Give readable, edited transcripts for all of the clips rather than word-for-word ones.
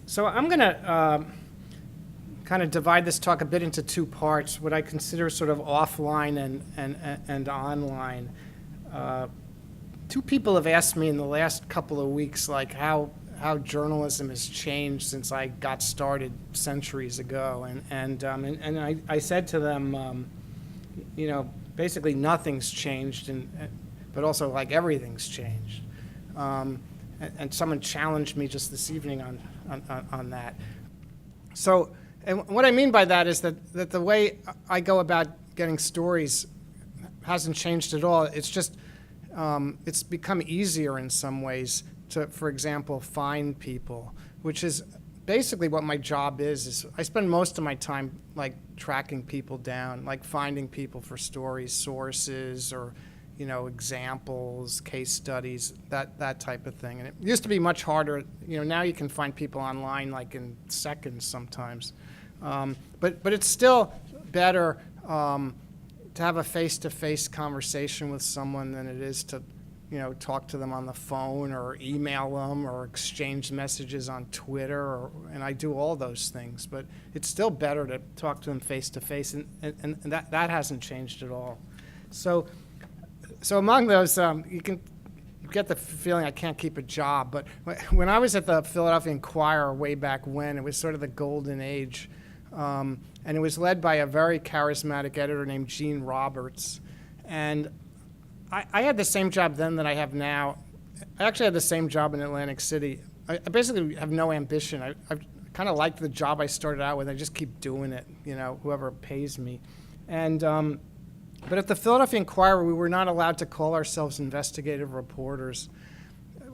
So I'm going to kind of divide this talk a bit into two parts, what I consider sort of offline and online. Two people have asked me in the last couple of weeks, like how journalism has changed since I got started centuries ago, and I said to them, basically nothing's changed, but also like everything's changed. And someone challenged me just this evening on that. So, and what I mean by that is that the way I go about getting stories hasn't changed at all. It's just it's become easier in some ways to, for example, find people, which is basically what my job is I spend most of my time like tracking people down, like finding people for stories, sources, or examples, case studies, that type of thing. And it used to be much harder. Now you can find people online like in seconds sometimes. But it's still better to have a face-to-face conversation with someone than it is to talk to them on the phone or email them or exchange messages on Twitter, and I do all those things. But it's still better to talk to them face-to-face, and that hasn't changed at all. So among those, you get the feeling I can't keep a job. But when I was at the Philadelphia Inquirer way back when, it was sort of the golden age. And it was led by a very charismatic editor named Gene Roberts. And I had the same job then that I have now. I actually had the same job in Atlantic City. I basically have no ambition. I kind of like the job I started out with. I just keep doing it, whoever pays me. And but at the Philadelphia Inquirer, we were not allowed to call ourselves investigative reporters.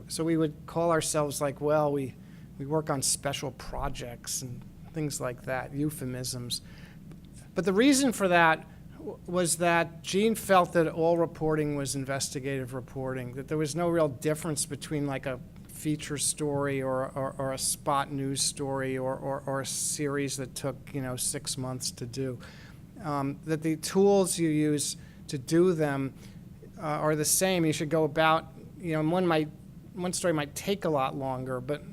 So we would call ourselves like, well, we work on special projects and things like that, euphemisms. But the reason for that was that Gene felt that all reporting was investigative reporting, that there was no real difference between like a feature story or a spot news story or a series that took 6 months to do. That the tools you use to do them are the same. You should go about, one story might take a lot longer, but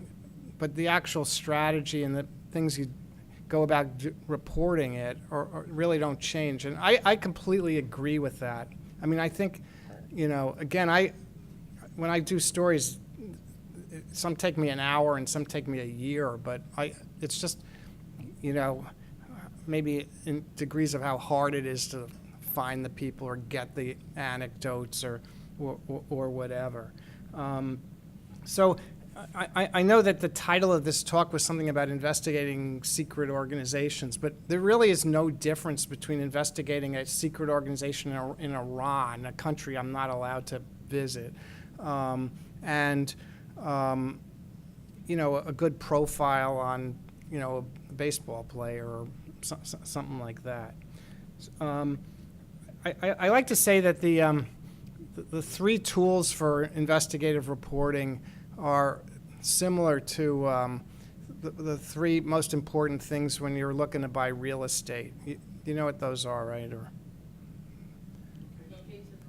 the actual strategy and the things you go about reporting it or really don't change. And I completely agree with that. I mean, I think, again, when I do stories, some take me an hour and some take me a year, but it's just, maybe in degrees of how hard it is to find the people or get the anecdotes or whatever. So I know that the title of this talk was something about investigating secret organizations, but there really is no difference between investigating a secret organization in Iran, a country I'm not allowed to visit, and a good profile on a baseball player or something like that. I like to say that the three tools for investigative reporting are similar to the three most important things when you're looking to buy real estate. You know what those are, right? Or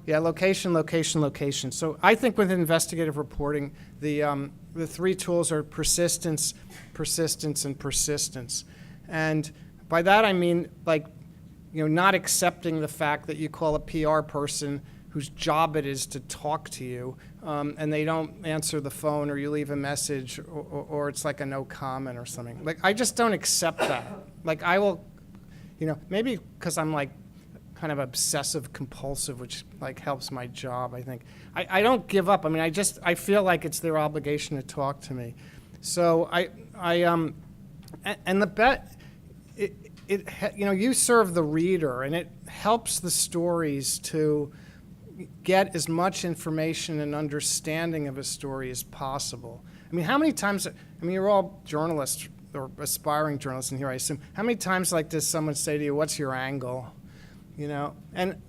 yeah, location, location, location. So I think with investigative reporting, the three tools are persistence, persistence, and persistence. And by that I mean, like, not accepting the fact that you call a PR person whose job it is to talk to you, and they don't answer the phone, or you leave a message, or it's like a no comment or something. Like, I just don't accept that. Like, I will, maybe because I'm like kind of obsessive compulsive, which like helps my job, I think. I don't give up. I mean, I feel like it's their obligation to talk to me. So and the bet, you serve the reader, and it helps the stories to get as much information and understanding of a story as possible. I mean, how many times, you're all journalists or aspiring journalists in here, I assume. How many times like does someone say to you, what's your angle? And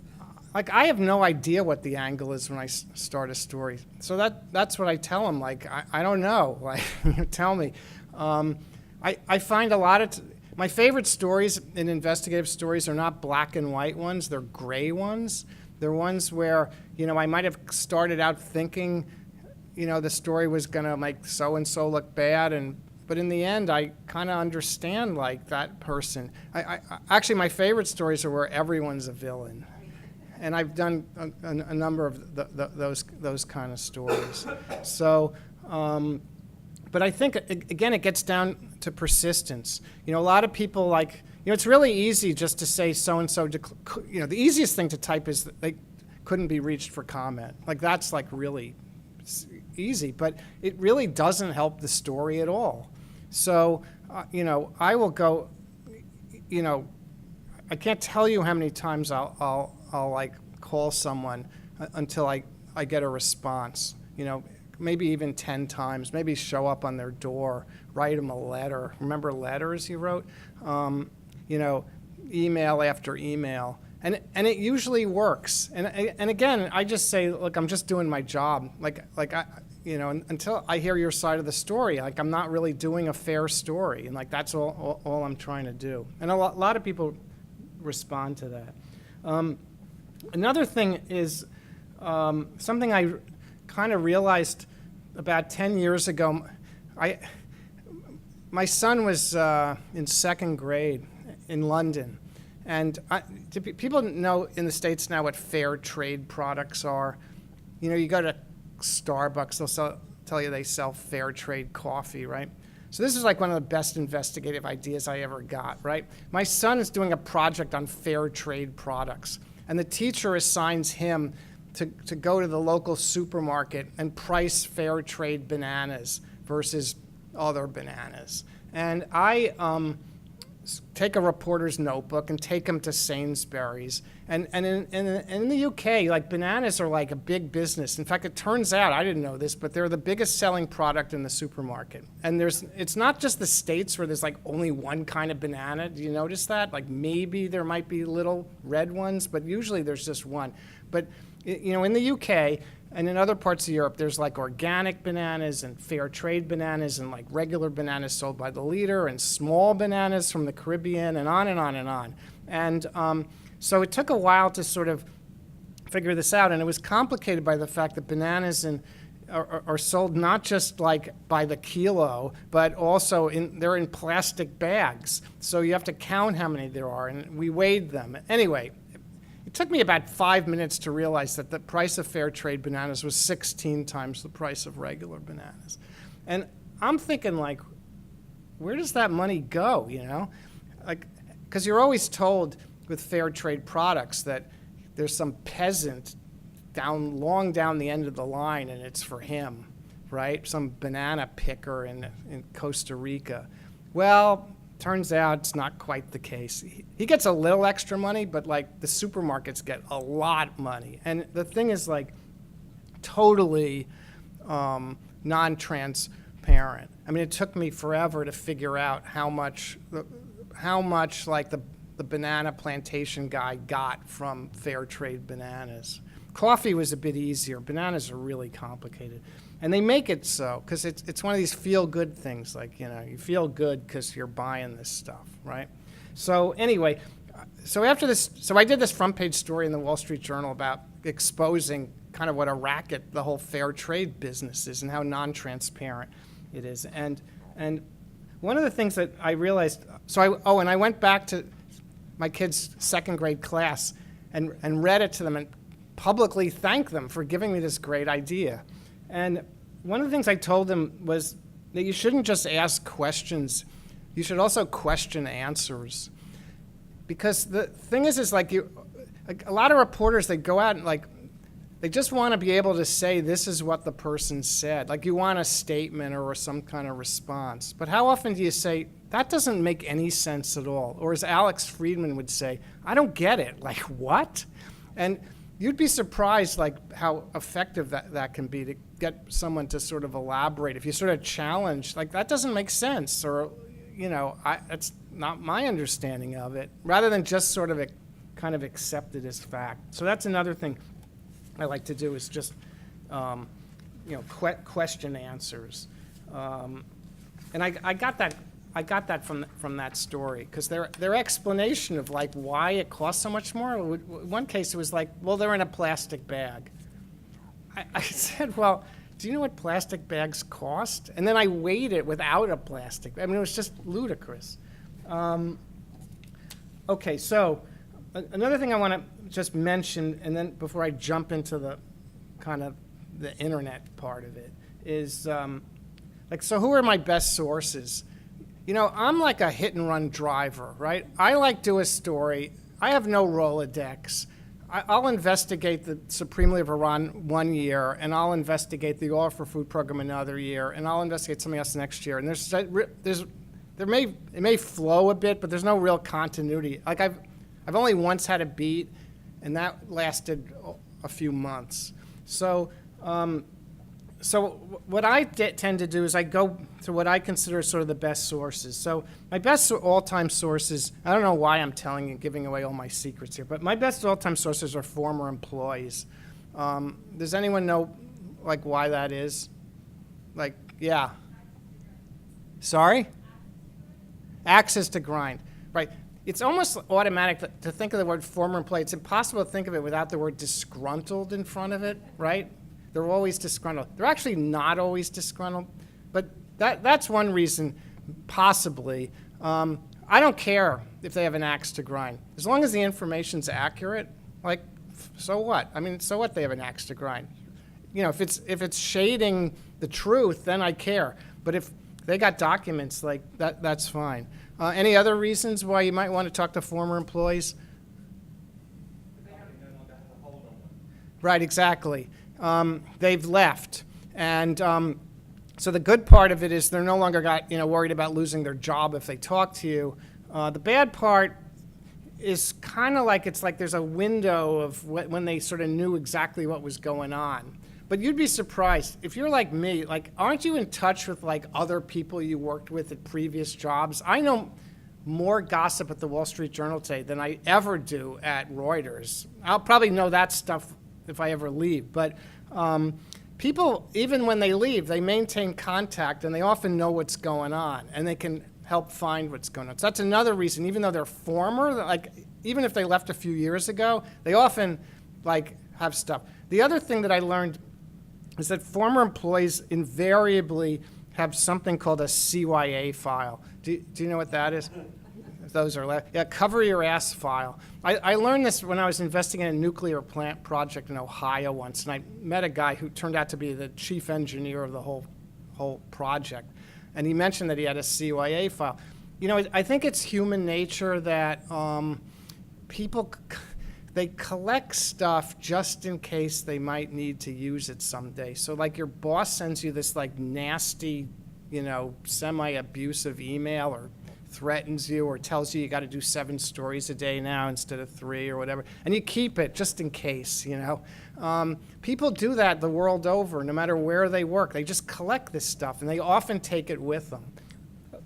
like, I have no idea what the angle is when I start a story. So that's what I tell them. Like, I don't know. Like, tell me. I find a lot of, my favorite stories in investigative stories are not black and white ones, they're gray ones. They're ones where, I might have started out thinking, the story was gonna make so-and-so look bad, but in the end, I kind of understand like that person. Actually, my favorite stories are where everyone's a villain. And I've done a number of those kind of stories. So, but I think, again, it gets down to persistence. A lot of people like, it's really easy just to say so-and-so, the easiest thing to type is that they couldn't be reached for comment. Like, that's like really easy, but it really doesn't help the story at all. So, I will go, I can't tell you how many times I'll like call someone until I get a response, maybe even 10 times, maybe show up on their door, write them a letter. Remember letters you wrote? Email after email. And it usually works. And again, I just say, look, I'm just doing my job. Until I hear your side of the story, like I'm not really doing a fair story. And like that's all I'm trying to do. And a lot of people respond to that. Another thing is something I kind of realized about 10 years ago. My son was in second grade in London. And people know in the States now what fair trade products are. You go to Starbucks, they'll tell you they sell fair trade coffee, right? So this is like one of the best investigative ideas I ever got, right? My son is doing a project on fair trade products, and the teacher assigns him to go to the local supermarket and price fair trade bananas versus other bananas. And I take a reporter's notebook and take them to Sainsbury's. And in the UK, like bananas are like a big business. In fact, it turns out, I didn't know this, but they're the biggest selling product in the supermarket. And it's not just the States where there's like only one kind of banana. Do you notice that? Like maybe there might be little red ones, but usually there's just one. But in the UK and in other parts of Europe, there's like organic bananas and fair trade bananas and like regular bananas sold by the liter and small bananas from the Caribbean and on and on and on. And so it took a while to sort of figure this out. And it was complicated by the fact that bananas are sold not just like by the kilo, but also they're in plastic bags. So you have to count how many there are. And we weighed them. Anyway, it took me about 5 minutes to realize that the price of fair trade bananas was 16 times the price of regular bananas. And I'm thinking, like, where does that money go, Like, because you're always told with fair trade products that there's some peasant long down the end of the line and it's for him, right? Some banana picker in Costa Rica. Well, turns out it's not quite the case. He gets a little extra money, but like the supermarkets get a lot of money. And the thing is like totally non-transparent. I mean, it took me forever to figure out how much like the banana plantation guy got from fair trade bananas. Coffee was a bit easier. Bananas are really complicated. And they make it so because it's one of these feel-good things. Like, you feel good because you're buying this stuff, right? So anyway, so after this, so I did this front-page story in the Wall Street Journal about exposing kind of what a racket the whole fair trade business is and how non-transparent it is. And one of the things that I realized, and I went back to my kids' second grade class and read it to them and publicly thanked them for giving me this great idea. And one of the things I told them was that you shouldn't just ask questions, you should also question answers. Because the thing is like a lot of reporters, they go out and like, they just want to be able to say this is what the person said. Like you want a statement or some kind of response. But how often do you say, that doesn't make any sense at all? Or as Alex Friedman would say, I don't get it. Like what? And you'd be surprised like how effective that can be to get someone to sort of elaborate. If you sort of challenge, like that doesn't make sense, or that's not my understanding of it, rather than just sort of kind of accept it as fact. So that's another thing I like to do is just question answers. And I got that from that story, because their explanation of like why it costs so much more. One case it was like, well, they're in a plastic bag. I said, well, do you know what plastic bags cost? And then I weighed it without a plastic. I mean, it was just ludicrous. Okay, so another thing I want to just mention, and then before I jump into the kind of the internet part of it, is so who are my best sources? You know, I'm like a hit and run driver, right? I like do a story. I have no Rolodex. I'll investigate the Supreme Leader of Iran 1 year, and I'll investigate the Oil for Food program another year, and I'll investigate something else next year. And it may flow a bit, but there's no real continuity. Like I've only once had a beat, and that lasted a few months. So what I tend to do is I go to what I consider sort of the best sources. So my best all-time sources, I don't know why I'm telling and giving away all my secrets here, but my best all-time sources are former employees. Does anyone know, like, why that is? Like, yeah. Sorry? Access to grind, right. It's almost automatic to think of the word former employee. It's impossible to think of it without the word disgruntled in front of it, right? They're always disgruntled. They're actually not always disgruntled, but that's one reason, possibly. I don't care if they have an axe to grind. As long as the information's accurate, like, so what? I mean, so what they have an axe to grind? You know, if it's shading the truth, then I care. But if they got documents, like, that's fine. Any other reasons why you might want to talk to former employees? They haven't no longer have a hold on them. Right, exactly. They've left. And so the good part of it is they're no longer worried about losing their job if they talk to you. The bad part is kind of like it's like there's a window of when they sort of knew exactly what was going on. But you'd be surprised. If you're like me, like, aren't you in touch with, like, other people you worked with at previous jobs? I know more gossip at the Wall Street Journal today than I ever do at Reuters. I'll probably know that stuff if I ever leave. But people, even when they leave, they maintain contact, and they often know what's going on, and they can help find what's going on. So that's another reason, even though they're former, like, even if they left a few years ago, they often, like, have stuff. The other thing that I learned is that former employees invariably have something called a CYA file. Do you know what that is? Those are, cover your ass file. I learned this when I was investigating a nuclear plant project in Ohio once, and I met a guy who turned out to be the chief engineer of the whole project. And he mentioned that he had a CYA file. You know, I think it's human nature that people, they collect stuff just in case they might need to use it someday. So, like, your boss sends you this, like, nasty, semi-abusive email, or threatens you, or tells you got to do 7 stories a day now instead of 3 or whatever, and you keep it just in case. People do that the world over, no matter where they work. They just collect this stuff, and they often take it with them.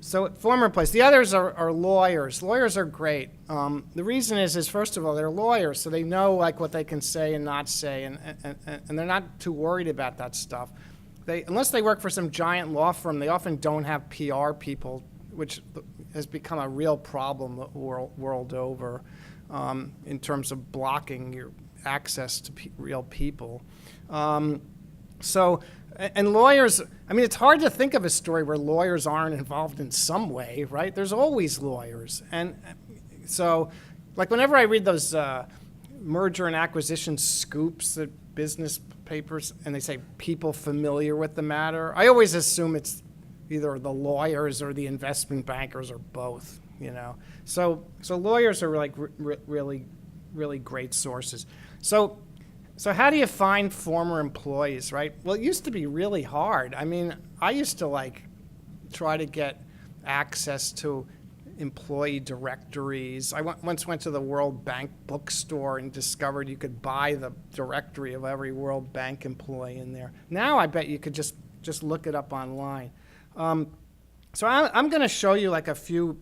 So former employees. The others are lawyers. Lawyers are great. The reason is first of all, they're lawyers, so they know, like, what they can say and not say, and they're not too worried about that stuff. Unless they work for some giant law firm, they often don't have PR people, which has become a real problem the world over in terms of blocking your access to real people. And lawyers, I mean, it's hard to think of a story where lawyers aren't involved in some way, right? There's always lawyers. And so, like, whenever I read those merger and acquisition scoops at business papers, and they say people familiar with the matter, I always assume it's either the lawyers or the investment bankers or both, So lawyers are, like, really, really great sources. So how do you find former employees, right? Well, it used to be really hard. I mean, I used to, like, try to get access to employee directories. I once went to the World Bank bookstore and discovered you could buy the directory of every World Bank employee in there. Now I bet you could just look it up online. So I'm going to show you, like, a few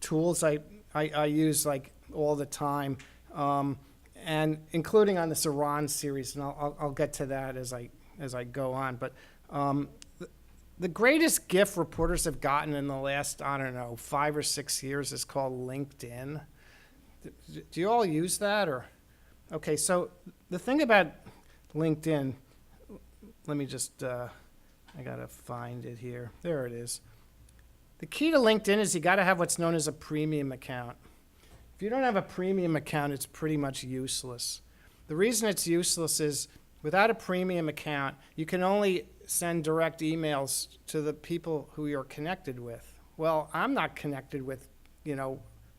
tools I use, like, all the time. And including on this Iran series, and I'll get to that as I go on. But the greatest gift reporters have gotten in the last, 5 or 6 years is called LinkedIn. Do you all use that? Okay, so the thing about LinkedIn, let me just, I gotta find it here. There it is. The key to LinkedIn is you gotta have what's known as a premium account. If you don't have a premium account, it's pretty much useless. The reason it's useless is without a premium account, you can only send direct emails to the people who you're connected with. Well, I'm not connected with,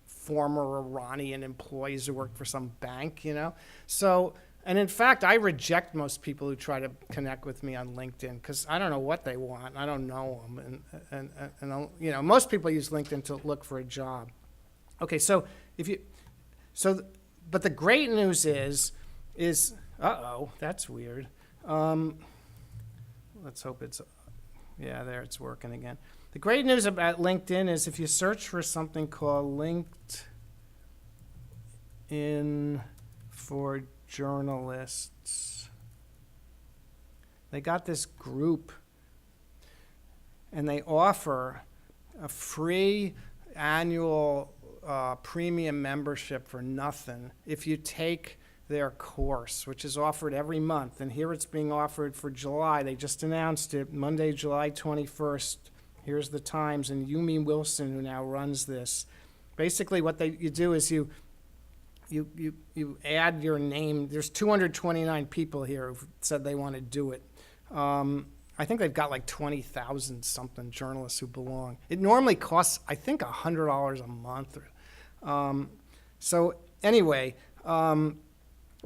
former Iranian employees who work for some bank, So, and in fact, I reject most people who try to connect with me on LinkedIn because I don't know what they want. I don't know them. And most people use LinkedIn to look for a job. Okay, but the great news is, uh-oh, that's weird. Let's hope there it's working again. The great news about LinkedIn is if you search for something called LinkedIn for journalists, they got this group and they offer a free annual premium membership for nothing if you take their course, which is offered every month. And here it's being offered for July. They just announced it, Monday, July 21st. Here's the times. And Yumi Wilson, who now runs this, basically what you do is you add your name. There's 229 people here who've said they want to do it. I think they've got like 20,000 something journalists who belong. It normally costs, I think, $100 a month. So anyway,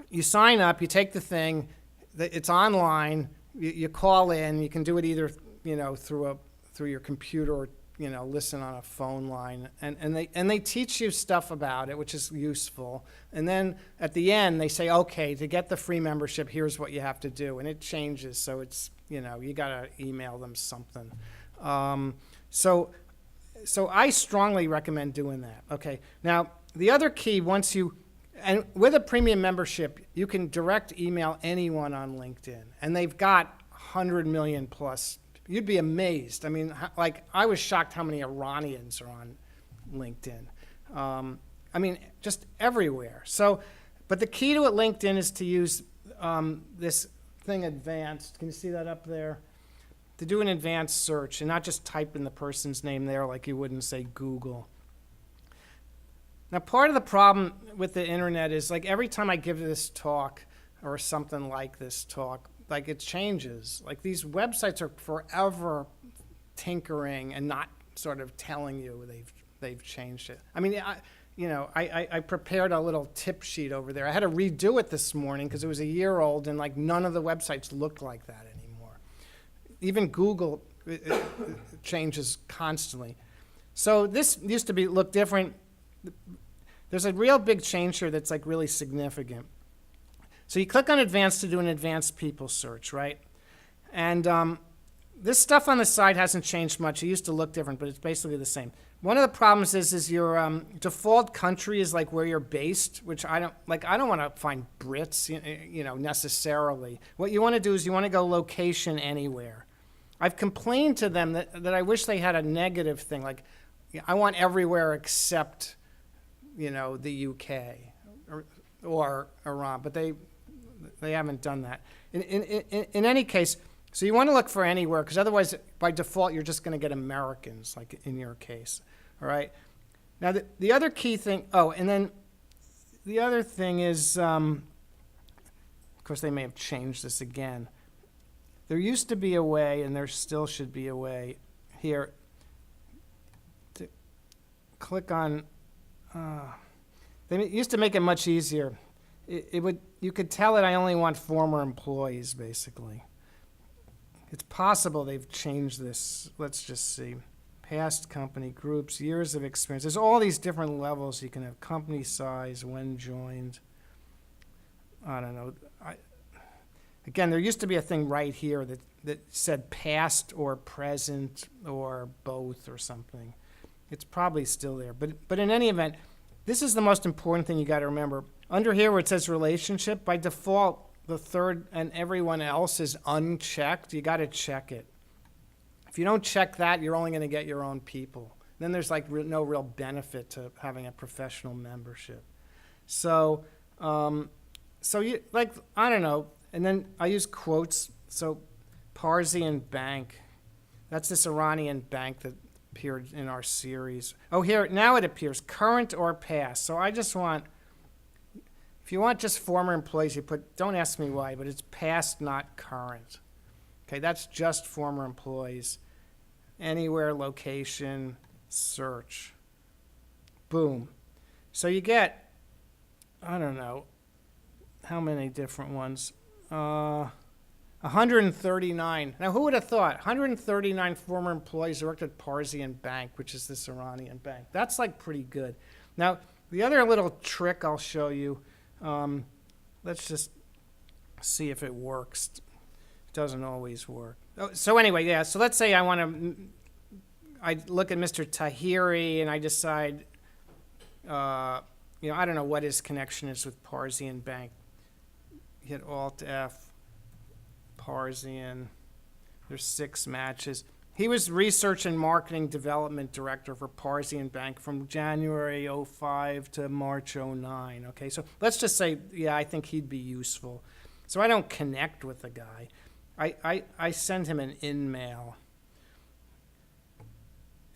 you sign up, you take the thing, it's online, you call in, you can do it either, through your computer or, listen on a phone line, and they teach you stuff about it, which is useful. And then at the end, they say, okay, to get the free membership, here's what you have to do. And it changes, so it's, you gotta email them something. So I strongly recommend doing that. Okay, now the other key, and with a premium membership, you can direct email anyone on LinkedIn, and they've got 100 million plus. You'd be amazed. I mean, I was shocked how many Iranians are on LinkedIn. Just everywhere. So, but the key to it, LinkedIn, is to use this thing, advanced. Can you see that up there? To do an advanced search and not just type in the person's name there like you wouldn't say Google. Now, part of the problem with the internet is, every time I give this talk or something like this talk, it changes. These websites are forever tinkering and not sort of telling you they've changed it. I prepared a little tip sheet over there. I had to redo it this morning because it was a year old, and none of the websites looked like that anymore. Even Google it changes constantly. So this used to look different. There's a real big change here that's really significant. So you click on advanced to do an advanced people search, right? And this stuff on the side hasn't changed much. It used to look different, but it's basically the same. One of the problems is your default country is where you're based, which I don't want to find Brits, necessarily. What you want to do is you want to go location anywhere. I've complained to them that I wish they had a negative thing, I want everywhere except the UK or Iran, but they haven't done that. In any case, so you want to look for anywhere, because otherwise, by default, you're just going to get Americans, in your case. All right. Now, the other key thing. Oh, and then the other thing is, of course, they may have changed this again. There used to be a way, and there still should be a way here to click on. They used to make it much easier. You could tell it I only want former employees, basically. It's possible they've changed this. Let's just see. Past company groups, years of experience. There's all these different levels. You can have company size, when joined. I don't know. Again, there used to be a thing right here that said past or present or both or something. It's probably still there. But in any event, this is the most important thing you got to remember. Under here where it says relationship, by default, the third and everyone else is unchecked. You got to check it. If you don't check that, you're only going to get your own people. Then there's no real benefit to having a professional membership. So you I don't know. And then I use quotes. So Parsian Bank. That's this Iranian bank that appeared in our series. Oh, here, now it appears, current or past. So I just want, if you want just former employees, you put, don't ask me why, but it's past, not current. Okay, that's just former employees. Anywhere, location, search. Boom. So you get, I don't know, how many different ones? 139. Now, who would have thought? 139 former employees worked at Parsian Bank, which is this Iranian bank. That's like pretty good. Now, the other little trick I'll show you, let's just see if it works. It doesn't always work. Oh, so anyway, yeah, so let's say I look at Mr. Tahiri and I decide, I don't know what his connection is with Parsian Bank. Hit Alt-F, Parsian. There's 6 matches. He was Research and Marketing Development Director for Parsian Bank from January 05 to March 09. Okay, so let's just say, yeah, I think he'd be useful. So I don't connect with the guy. I send him an in-mail.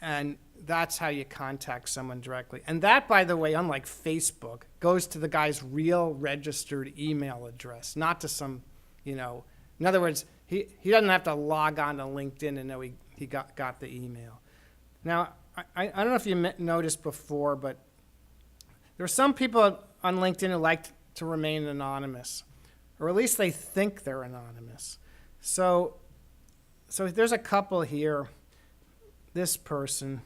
And that's how you contact someone directly. And that, by the way, unlike Facebook, goes to the guy's real registered email address, not to some, in other words, he doesn't have to log on to LinkedIn and know he got the email. Now, I don't know if you noticed before, but there are some people on LinkedIn who like to remain anonymous, or at least they think they're anonymous. So there's a couple here. This person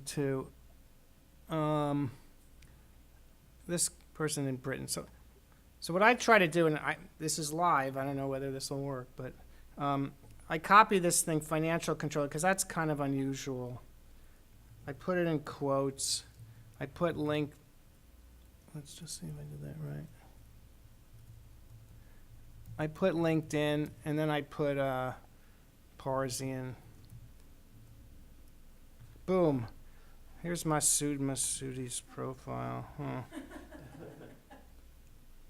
too, this person in Britain. So what I try to do, and this is live, I don't know whether this will work, but I copy this thing, financial controller, because that's kind of unusual. I put it in quotes. I put link. Let's just see if I did that right. I put LinkedIn, and then I put Parsian. Boom. Here's Masudi's profile.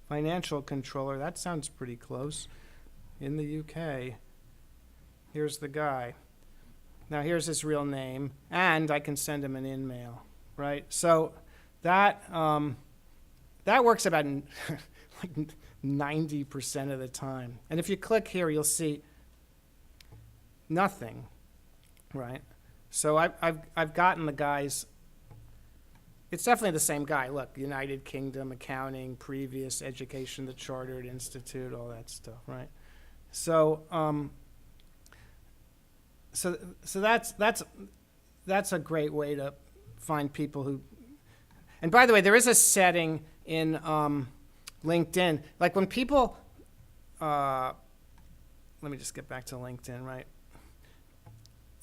Financial controller. That sounds pretty close. In the UK. Here's the guy. Now here's his real name, and I can send him an in-mail, right? So that works about like 90% of the time. And if you click here, you'll see nothing, right? So I've gotten the guys. It's definitely the same guy. Look, United Kingdom, accounting, previous education, the Chartered Institute, all that stuff, right? So that's a great way to find people who. And by the way, there is a setting in LinkedIn, like when people. Let me just get back to LinkedIn, right?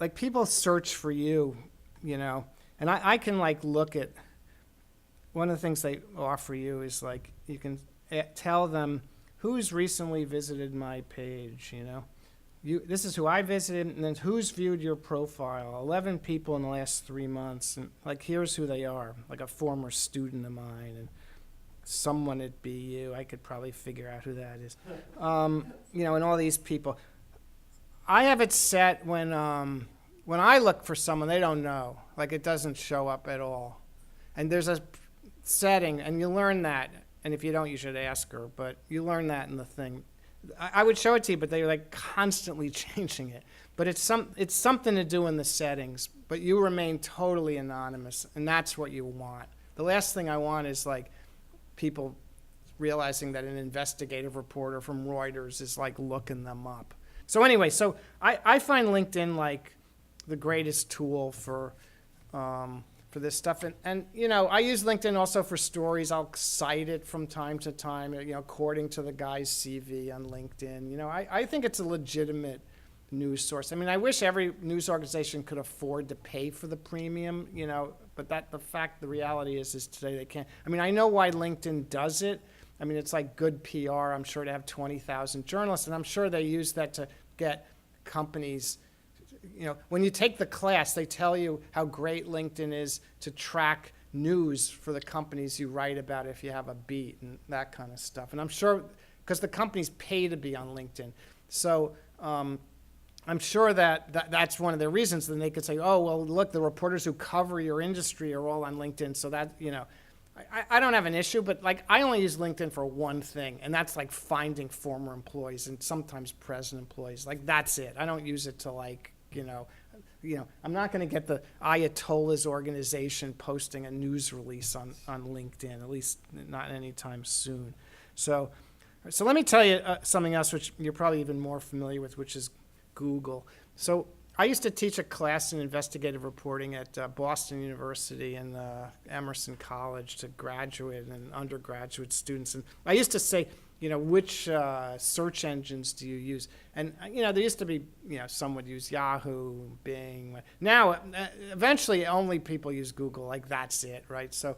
Like people search for you, and I can like look at, one of the things they offer you is like, you can tell them who's recently visited my page, this is who I visited, and then who's viewed your profile, 11 people in the last 3 months, and like here's who they are, like a former student of mine, and someone at BU, I could probably figure out who that is, and all these people. I have it set when I look for someone, they don't know. Like it doesn't show up at all. And there's a setting, and you learn that. And if you don't, you should ask her. But you learn that in the thing. I would show it to you, but they're like constantly changing it. But it's something to do in the settings. But you remain totally anonymous, and that's what you want. The last thing I want is like people realizing that an investigative reporter from Reuters is like looking them up. So anyway, I find LinkedIn like the greatest tool for this stuff. And I use LinkedIn also for stories. I'll cite it from time to time, according to the guy's CV on LinkedIn. I think it's a legitimate news source. I mean, I wish every news organization could afford to pay for the premium, but the reality is today they can't. I mean, I know why LinkedIn does it. I mean, it's like good PR, I'm sure, to have 20,000 journalists, and I'm sure they use that to get companies. When you take the class, they tell you how great LinkedIn is to track news for the companies you write about if you have a beat and that kind of stuff. And I'm sure, because the companies pay to be on LinkedIn. So I'm sure that's one of the reasons. Then they could say, oh, well, look, the reporters who cover your industry are all on LinkedIn. So that, I don't have an issue, but like I only use LinkedIn for one thing, and that's like finding former employees and sometimes present employees. Like that's it. I don't use it to like, I'm not going to get the Ayatollah's organization posting a news release on LinkedIn, at least not anytime soon. So let me tell you something else which you're probably even more familiar with, which is Google. So I used to teach a class in investigative reporting at Boston University and Emerson College to graduate and undergraduate students. And I used to say, which search engines do you use? And, there used to be, some would use Yahoo, Bing. Now, eventually, only people use Google. Like, that's it, right? So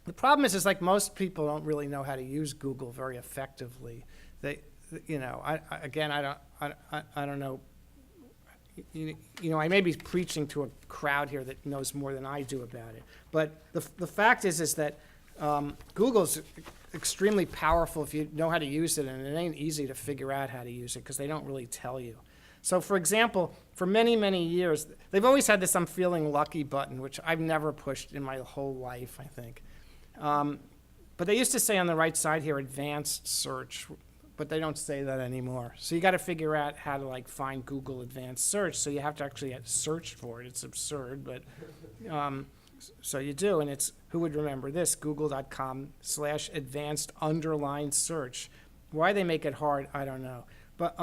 the problem is like most people don't really know how to use Google very effectively. They, I don't know. I may be preaching to a crowd here that knows more than I do about it. But the fact is that Google's extremely powerful if you know how to use it, and it ain't easy to figure out how to use it because they don't really tell you. So, for example, for many, many years, they've always had this "I'm feeling lucky" button, which I've never pushed in my whole life, I think. But they used to say on the right side here, advanced search, but they don't say that anymore. So you got to figure out how to like find Google advanced search. So you have to actually search for it. It's absurd, but so you do, and it's, who would remember this, google.com/advanced_search. Why they make it hard, I don't know. But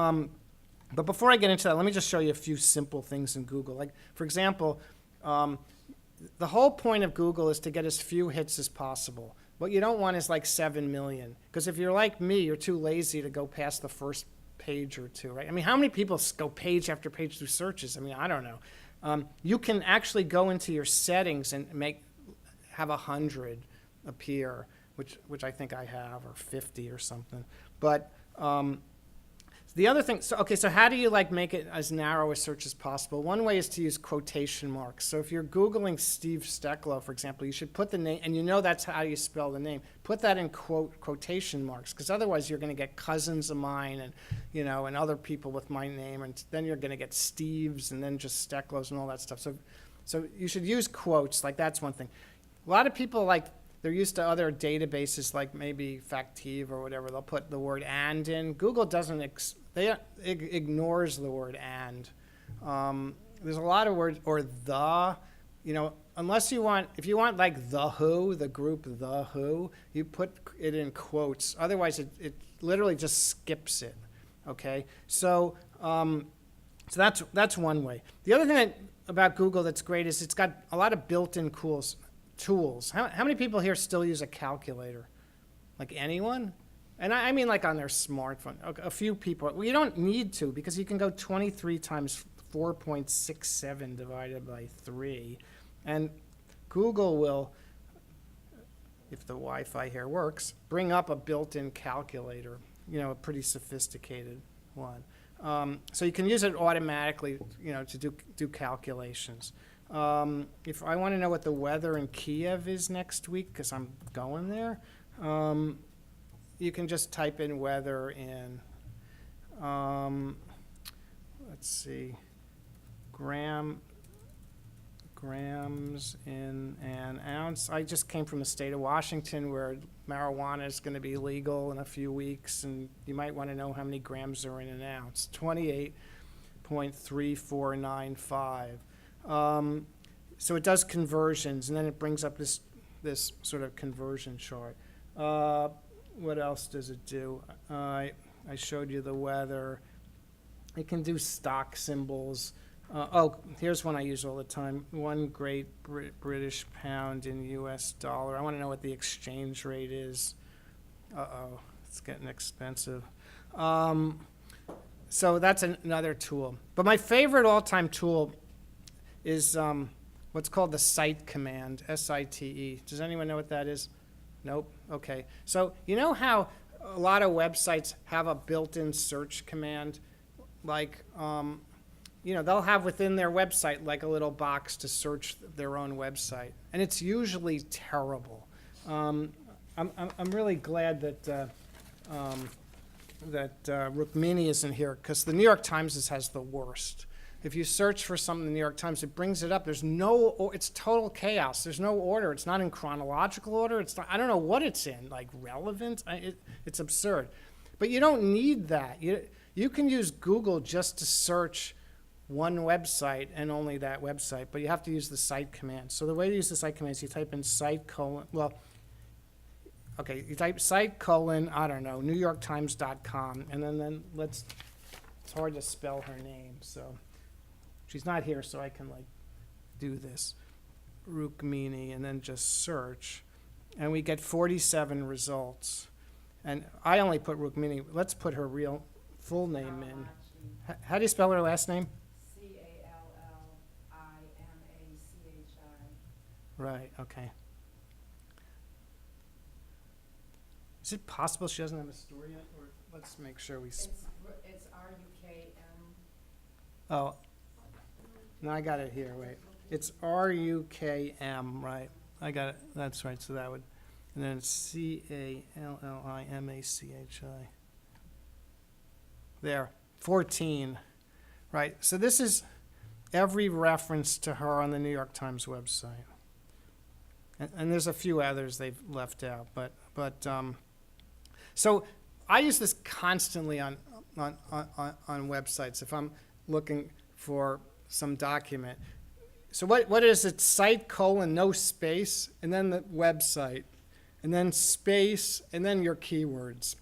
before I get into that, let me just show you a few simple things in Google. Like, for example, the whole point of Google is to get as few hits as possible. What you don't want is like 7 million, because if you're like me, you're too lazy to go past the first page or two, right? I mean, how many people go page after page through searches? I mean, I don't know. You can actually go into your settings and have 100 appear, which I think I have, or 50 or something. But the other thing, so how do you like make it as narrow a search as possible? One way is to use quotation marks. So if you're Googling Steve Stecklow, for example, you should put the name, and that's how you spell the name, put that in quotation marks, because otherwise you're going to get cousins of mine and, and other people with my name, and then you're going to get Steves and then just Stecklows and all that stuff. So you should use quotes, like that's one thing. A lot of people they're used to other databases like maybe Factive or whatever. They'll put the word "and" in. Google doesn't, ignores the word "and." There's a lot of words, or "the," unless if you want like The Who, the group The Who, you put it in quotes. Otherwise, it literally just skips it, okay? So that's one way. The other thing about Google that's great is it's got a lot of built-in tools. How many people here still use a calculator? Like anyone? And I mean like on their smartphone. A few people. Well, you don't need to, because you can go 23 times 4.67 divided by 3. And Google will, if the Wi-Fi here works, bring up a built-in calculator, a pretty sophisticated one. So you can use it automatically, to do calculations. If I want to know what the weather in Kiev is next week, because I'm going there, you can just type in weather in, let's see, grams in an ounce. I just came from the state of Washington where marijuana is going to be legal in a few weeks, and you might want to know how many grams are in an ounce. 28.3495. So it does conversions, and then it brings up this sort of conversion chart. What else does it do? I showed you the weather. It can do stock symbols. Here's one I use all the time. One Great British Pound in U.S. dollar. I want to know what the exchange rate is. It's getting expensive. So that's another tool. But my favorite all-time tool is what's called the cite command, S-I-T-E. Does anyone know what that is? Nope. Okay. So you know how a lot of websites have a built-in search command? Like, they'll have within their website like a little box to search their own website. And it's usually terrible. I'm really glad that Rukmini isn't here, because the New York Times has the worst. If you search for something in the New York Times, it brings it up. There's no, it's total chaos. There's no order. It's not in chronological order. It's not, I don't know what it's in, like relevant. It's absurd. But you don't need that. You can use Google just to search one website and only that website, but you have to use the cite command. So the way to use the cite command is you type in cite colon, well, okay, you type cite colon, I don't know, NewYorkTimes.com, and then it's hard to spell her name, so she's not here, so I can like do this, Rukmini, and then just search, and we get 47 results. And I only put Rukmini. Let's put her real full name in. How do you spell her last name? Callinimachi. Right, okay. Is it possible she doesn't have a story yet? Or let's make sure we... It's R-U-K-M. Oh, no, I got it here, wait. It's R-U-K-M, right. I got it, that's right, so that would... And then it's C-A-L-L-I-M-A-C-H-I. There, 14, right. So this is every reference to her on the New York Times website. And there's a few others they've left out, but so I use this constantly on websites if I'm looking for some document. So what is it? Cite colon, no space, and then the website, and then space, and then your keywords.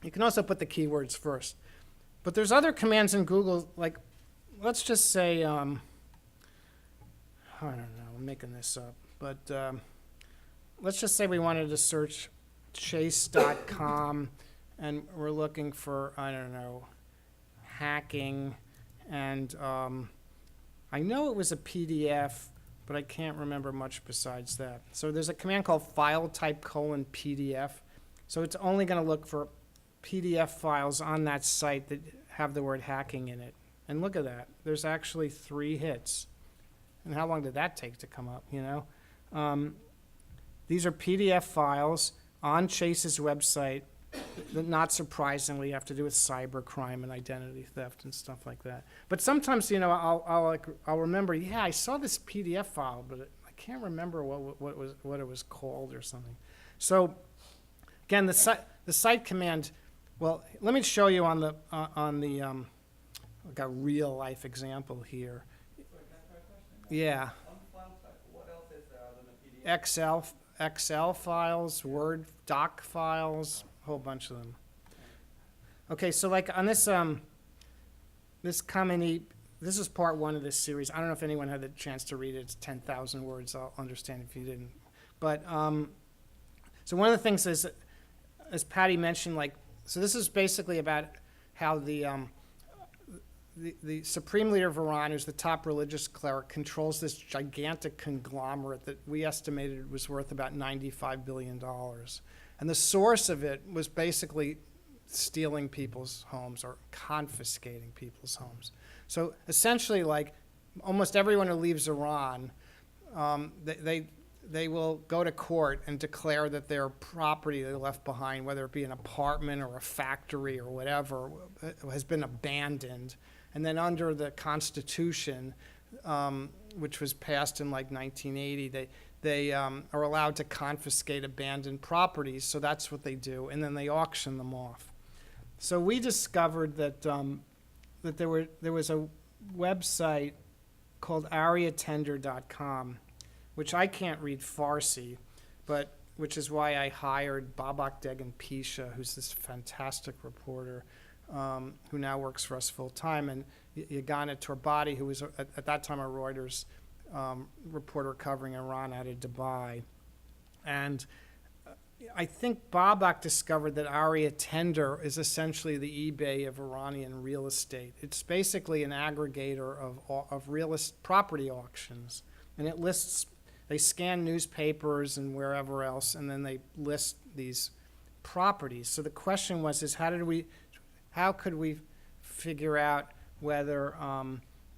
You can also put the keywords first. But there's other commands in Google, like, let's just say, I don't know, I'm making this up, but let's just say we wanted to search chase.com, and we're looking for, I don't know, hacking, and I know it was a PDF, but I can't remember much besides that. So there's a command called file type colon PDF. So it's only going to look for PDF files on that site that have the word hacking in it. And look at that. There's actually 3 hits. And how long did that take to come up, you know? These are PDF files on Chase's website that, not surprisingly, have to do with cybercrime and identity theft and stuff like that. But sometimes, you know, I'll remember, yeah, I saw this PDF file, but I can't remember what it was called or something. So again, the cite command. Well, let me show you on the I've got a real life example here. Sorry, can I try a question? Yeah, On the file type, what else is there other than PDF? Excel files, Word doc files, a whole bunch of them. Okay, so like on this this Kamini, this is part 1 of this series. I don't know if anyone had the chance to read it. It's 10,000 words. I'll understand if you didn't. But so one of the things is, as Patty mentioned, like, so this is basically about how the Supreme Leader of Iran, who's the top religious cleric, controls this gigantic conglomerate that we estimated was worth about $95 billion. And the source of it was basically stealing people's homes or confiscating people's homes. So essentially, like, almost everyone who leaves Iran, they will go to court and declare that their property they left behind, whether it be an apartment or a factory or whatever, has been abandoned. And then under the Constitution, which was passed in like 1980, they are allowed to confiscate abandoned properties. So that's what they do, and then they auction them off. So we discovered that that there was a website called ariatender.com, which I can't read Farsi, but which is why I hired Babak Degan Pisha, who's this fantastic reporter who now works for us full time, and Yagana Torbati, who was at that time a Reuters reporter covering Iran out of Dubai. And I think Babak discovered that Ariatender is essentially the eBay of Iranian real estate. It's basically an aggregator of property auctions, and it lists. They scan newspapers and wherever else, and then they list these properties. So the question was, how could we figure out whether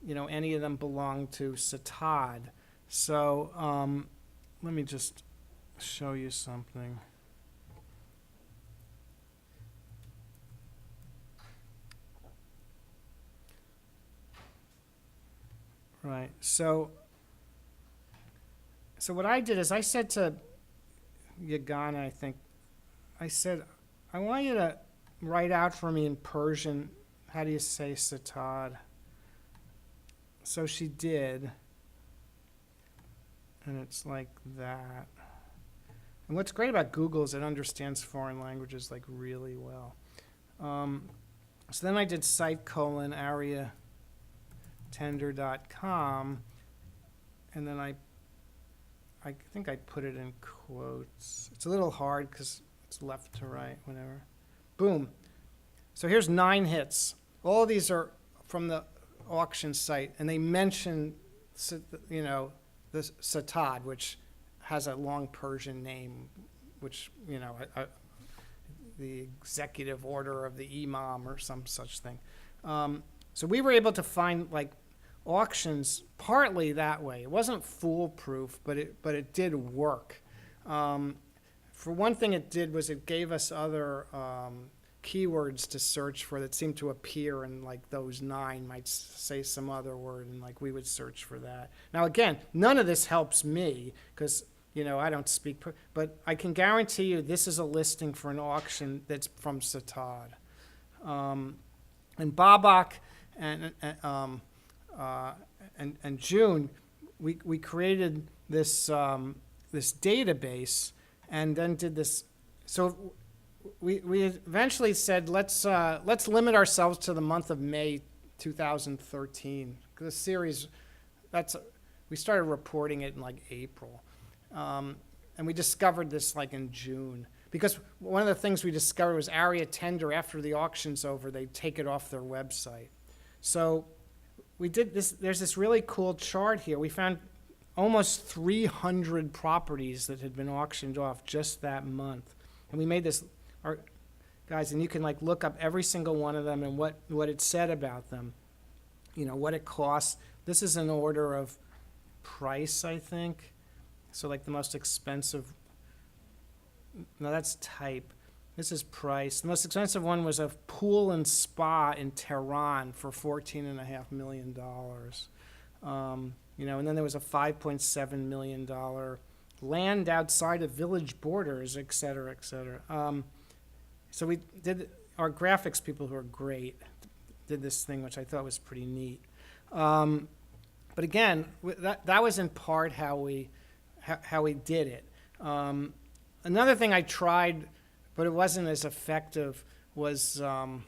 any of them belong to Satad? So let me just show you something. Right. So what I did is I said to Yagana, I think, I said, I want you to write out for me in Persian, how do you say Satad? So she did. And it's like that. And what's great about Google is it understands foreign languages like really well. So then I did site:/ariatender.com, and then I think I put it in quotes. It's a little hard because it's left to right, whatever. Boom. So here's 9 hits. All of these are from the auction site, and they mention, the Satad, which has a long Persian name, which, the executive order of the imam or some such thing. So we were able to find auctions partly that way. It wasn't foolproof, but it did work. For one thing it did was it gave us other keywords to search for that seemed to appear, and those 9 might say some other word, and we would search for that. Now again, none of this helps me because I don't speak, but I can guarantee you this is a listing for an auction that's from Satad. And Babak and June, we created this this database, and then did this. So we eventually said let's limit ourselves to the month of May 2013. The series, we started reporting it in April. And we discovered this in June. Because one of the things we discovered was Area Tender, after the auction's over, they take it off their website. So we did this. There's this really cool chart here. We found almost 300 properties that had been auctioned off just that month. And we made this, guys, and you can look up every single one of them and what it said about them. What it costs. This is an order of price, I think. So the most expensive, no, that's type. This is price. The most expensive one was a pool and spa in Tehran for $14.5 million. And then there was a $5.7 million land outside of village borders, et cetera, et cetera. So we did, our graphics people who are great did this thing, which I thought was pretty neat. But again, that was in part how we did it. Another thing I tried, but it wasn't as effective, was I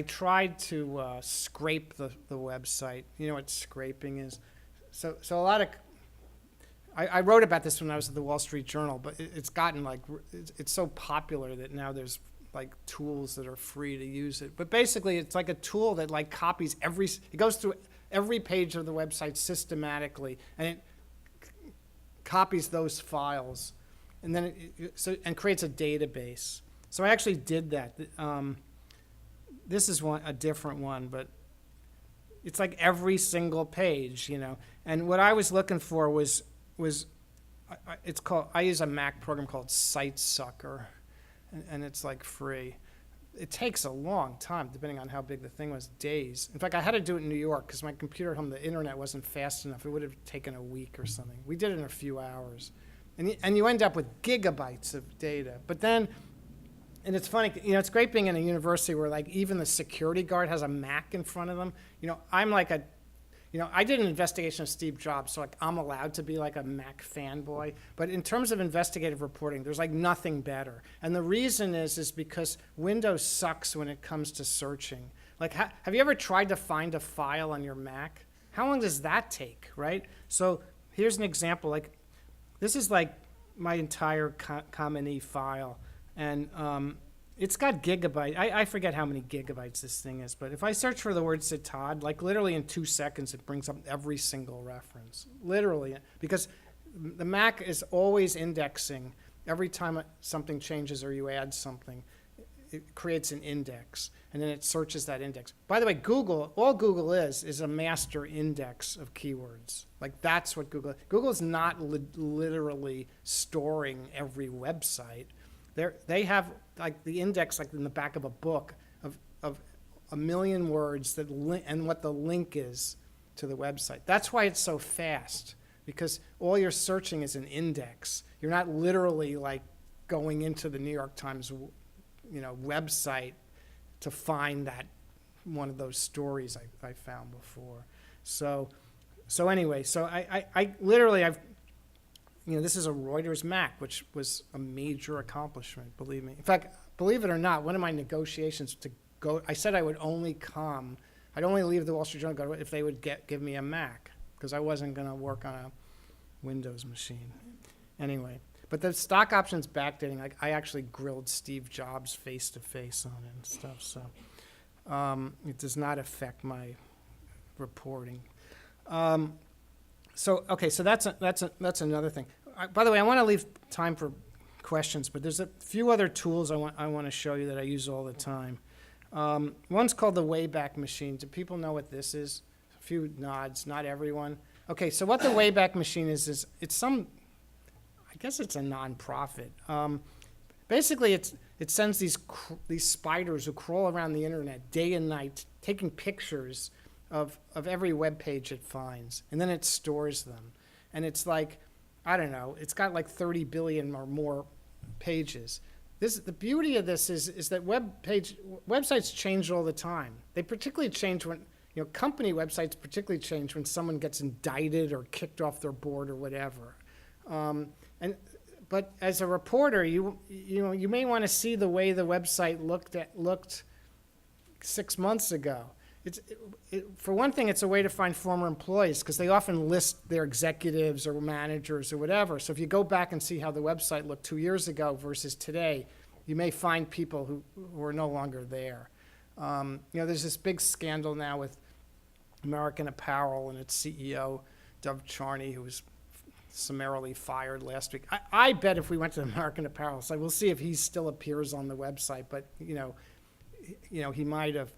tried to scrape the website. You know what scraping is? So a lot of, I wrote about this when I was at the Wall Street Journal, but it's gotten it's so popular that now there's tools that are free to use it. But basically it's a tool that copies it goes through every page of the website systematically, and it copies those files, and then and creates a database. So I actually did that. This is a different one, but it's every single page, And what I was looking for was it's called. I use a Mac program called SiteSucker, and it's free. It takes a long time, depending on how big the thing was, days. In fact, I had to do it in New York because my computer at home, the internet wasn't fast enough. It would have taken a week or something. We did it in a few hours. And you end up with gigabytes of data. But then, and it's funny, it's great being in a university where even the security guard has a Mac in front of them. I'm I did an investigation of Steve Jobs, so I'm allowed to be a Mac fanboy. But in terms of investigative reporting, there's nothing better. And the reason is because Windows sucks when it comes to searching. Have you ever tried to find a file on your Mac? How long does that take, right? So here's an example. This is my entire CUNY file, and it's got gigabyte. I forget how many gigabytes this thing is, but if I search for the word Satad, literally in 2 seconds, it brings up every single reference. Literally, because the Mac is always indexing. Every time something changes or you add something, it creates an index, and then it searches that index. By the way, all Google is a master index of keywords. That's what Google is not literally storing every website. They have the index in the back of a book of 1 million words and what the link is. to the website. That's why it's so fast, because all you're searching is an index. You're not literally like going into the New York Times, website to find that one of those stories I found before. So anyway, I literally, this is a Reuters Mac, which was a major accomplishment, believe me. In fact, believe it or not, one of my negotiations to go, I said I would only I'd only leave the Wall Street Journal if they would give me a Mac, because I wasn't going to work on a Windows machine. Anyway, but the stock options backdating, I actually grilled Steve Jobs face-to-face on it and stuff, so it does not affect my reporting. So that's another thing. By the way, I want to leave time for questions, but there's a few other tools I want to show you that I use all the time. One's called the Wayback Machine. Do people know what this is? A few nods, not everyone. Okay, so what the Wayback Machine is it's some, I guess it's a nonprofit. Basically, it sends these spiders who crawl around the internet day and night, taking pictures of every web page it finds, and then it stores them. And it's like, I don't know, it's got like 30 billion or more pages. The beauty of this is that websites change all the time. They particularly change when, company websites particularly change when someone gets indicted or kicked off their board or whatever. But as a reporter, you may want to see the way the website looked 6 months ago. For one thing, it's a way to find former employees, because they often list their executives or managers or whatever. So if you go back and see how the website looked 2 years ago versus today, you may find people who are no longer there. There's this big scandal now with American Apparel and its CEO, Dov Charney, who was summarily fired last week. I bet if we went to American Apparel, so we'll see if he still appears on the website, but he might have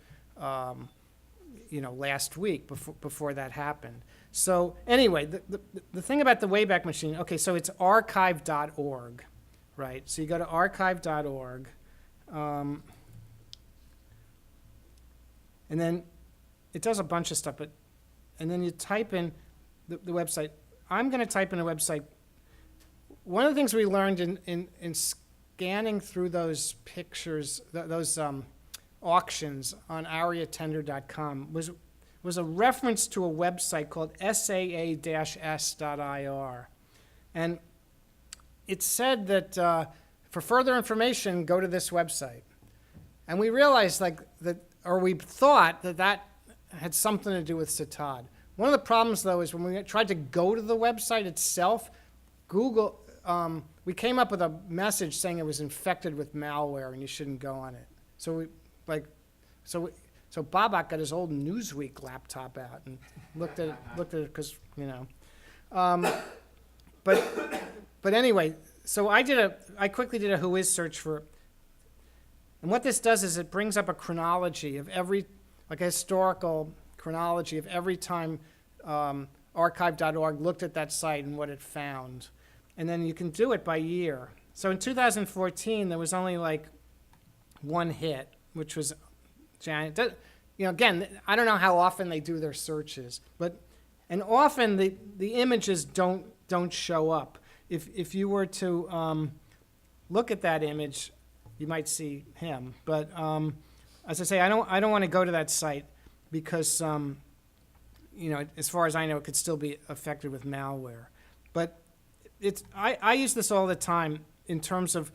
last week before that happened. So anyway, the thing about the Wayback Machine, okay, so it's archive.org, right? So you go to archive.org, and then it does a bunch of stuff, and then you type in the website. I'm going to type in a website. One of the things we learned in scanning through those pictures, those auctions on ariatender.com was a reference to a website called saa-s.ir. And it said that for further information, go to this website. And we realized we thought that had something to do with Satad. One of the problems, though, is when we tried to go to the website itself, Google, we came up with a message saying it was infected with malware and you shouldn't go on it. So Babak got his old Newsweek laptop out and looked at it because but anyway, so I quickly did a who is search for it. And what this does is it brings up a chronology of a historical chronology of every time archive.org looked at that site and what it found. And then you can do it by year. So in 2014, there was only like one hit, which was Janet. Again, I don't know how often they do their searches, and often the images don't show up. If you were to look at that image, you might see him. But as I say, I don't want to go to that site because as far as I know, it could still be affected with malware. But I use this all the time in terms of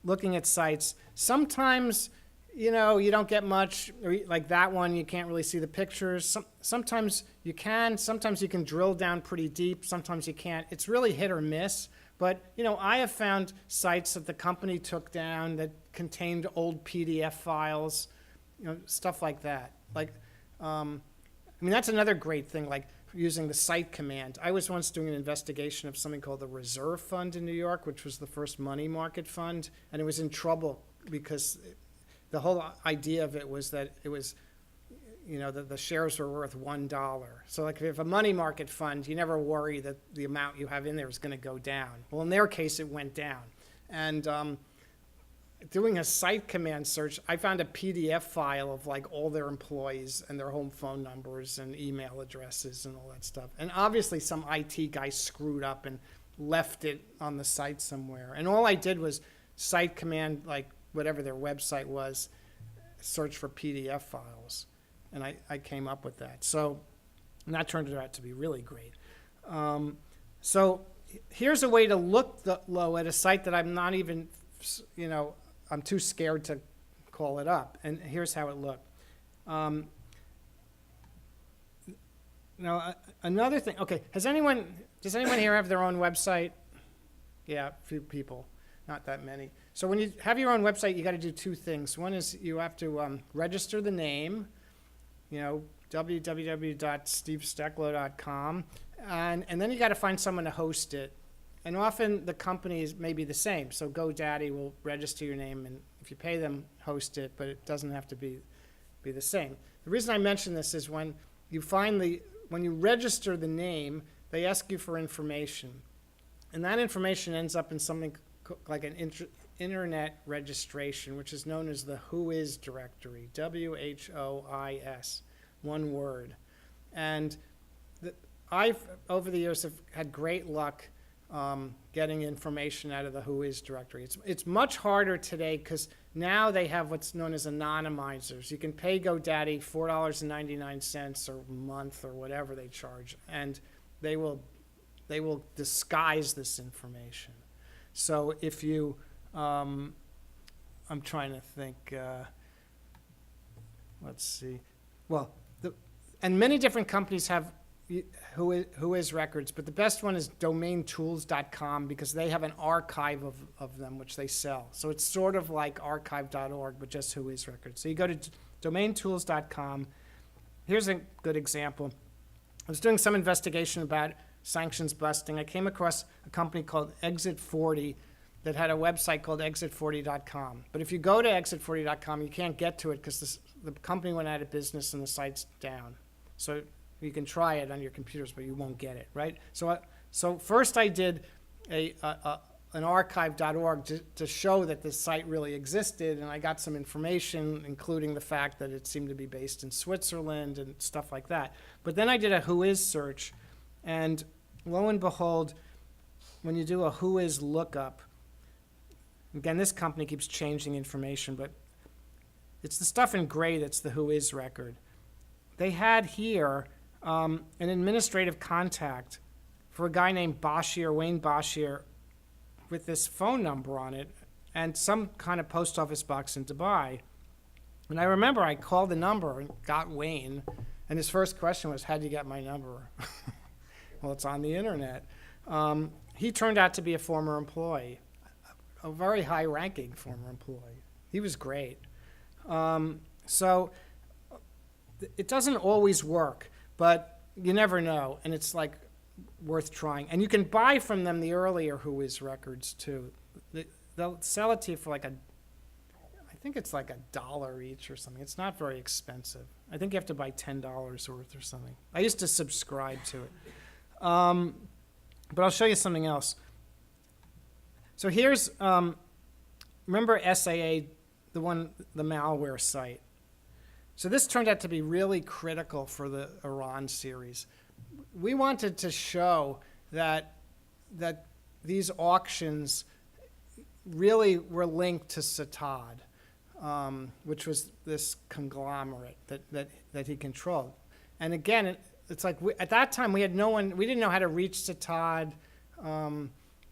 looking at sites. Sometimes you don't get much, or like that one, you can't really see the pictures. Sometimes you can. Sometimes you can drill down pretty deep. Sometimes you can't. It's really hit or miss. But, I have found sites that the company took down that contained old PDF files, stuff like that. That's another great thing, like using the cite command. I was once doing an investigation of something called the Reserve Fund in New York, which was the first money market fund, and it was in trouble because the whole idea of it was that it was, the shares were worth $1. So if you have a money market fund, you never worry that the amount you have in there is going to go down. Well, in their case, it went down. And doing a site command search, I found a PDF file of like all their employees and their home phone numbers and email addresses and all that stuff. And obviously some IT guy screwed up and left it on the site somewhere. And all I did was site command, like whatever their website was, search for PDF files. And I came up with that. So, and that turned out to be really great. So here's a way to look low at a site that I'm not even, I'm too scared to call it up. And here's how it looked. Now, another thing, okay, does anyone here have their own website? Yeah, a few people, not that many. So when you have your own website, you got to do two things. One is you have to register the name, www.stevestecklow.com, and then you got to find someone to host it. And often the companies may be the same. So GoDaddy will register your name, and if you pay them, host it, but it doesn't have to be the same. The reason I mention this is when you register the name, they ask you for information. And that information ends up in something like an internet registration, which is known as the Whois directory, WHOIS, one word. And I've, over the years, have had great luck getting information out of the Whois directory. It's much harder today because now they have what's known as anonymizers. You can pay GoDaddy $4.99 a month or whatever they charge, and they will disguise this information. So if you, I'm trying to think, let's see. Well, and many different companies have Whois records, but the best one is domaintools.com because they have an archive of them, which they sell. So it's sort of like archive.org, but just Whois records. So you go to domaintools.com. Here's a good example. I was doing some investigation about sanctions busting. I came across a company called Exit 40 that had a website called exit40.com. But if you go to exit40.com, you can't get to it because the company went out of business and the site's down. So you can try it on your computers, but you won't get it, right? So first I did an archive.org to show that this site really existed, and I got some information, including the fact that it seemed to be based in Switzerland and stuff like that. But then I did a Whois search, and lo and behold, when you do a Whois lookup, again, this company keeps changing information, but it's the stuff in gray that's the Whois record. They had here an administrative contact for a guy named Bashir, Wayne Bashir, with this phone number on it and some kind of post office box in Dubai. And I remember I called the number and got Wayne, and his first question was, how'd you get my number? Well, it's on the internet. He turned out to be a former employee, a very high-ranking former employee. He was great. So it doesn't always work, but you never know, and it's like worth trying. And you can buy from them the earlier Whois records too. They'll sell it to you for like I think it's like $1 each or something. It's not very expensive. I think you have to buy $10 worth or something. I used to subscribe to it. But I'll show you something else. So here's, remember SAA, the malware site. So this turned out to be really critical for the Iran series. We wanted to show that these auctions really were linked to Satad, which was this conglomerate that he controlled. And again, it's like at that time we didn't know how to reach Satad.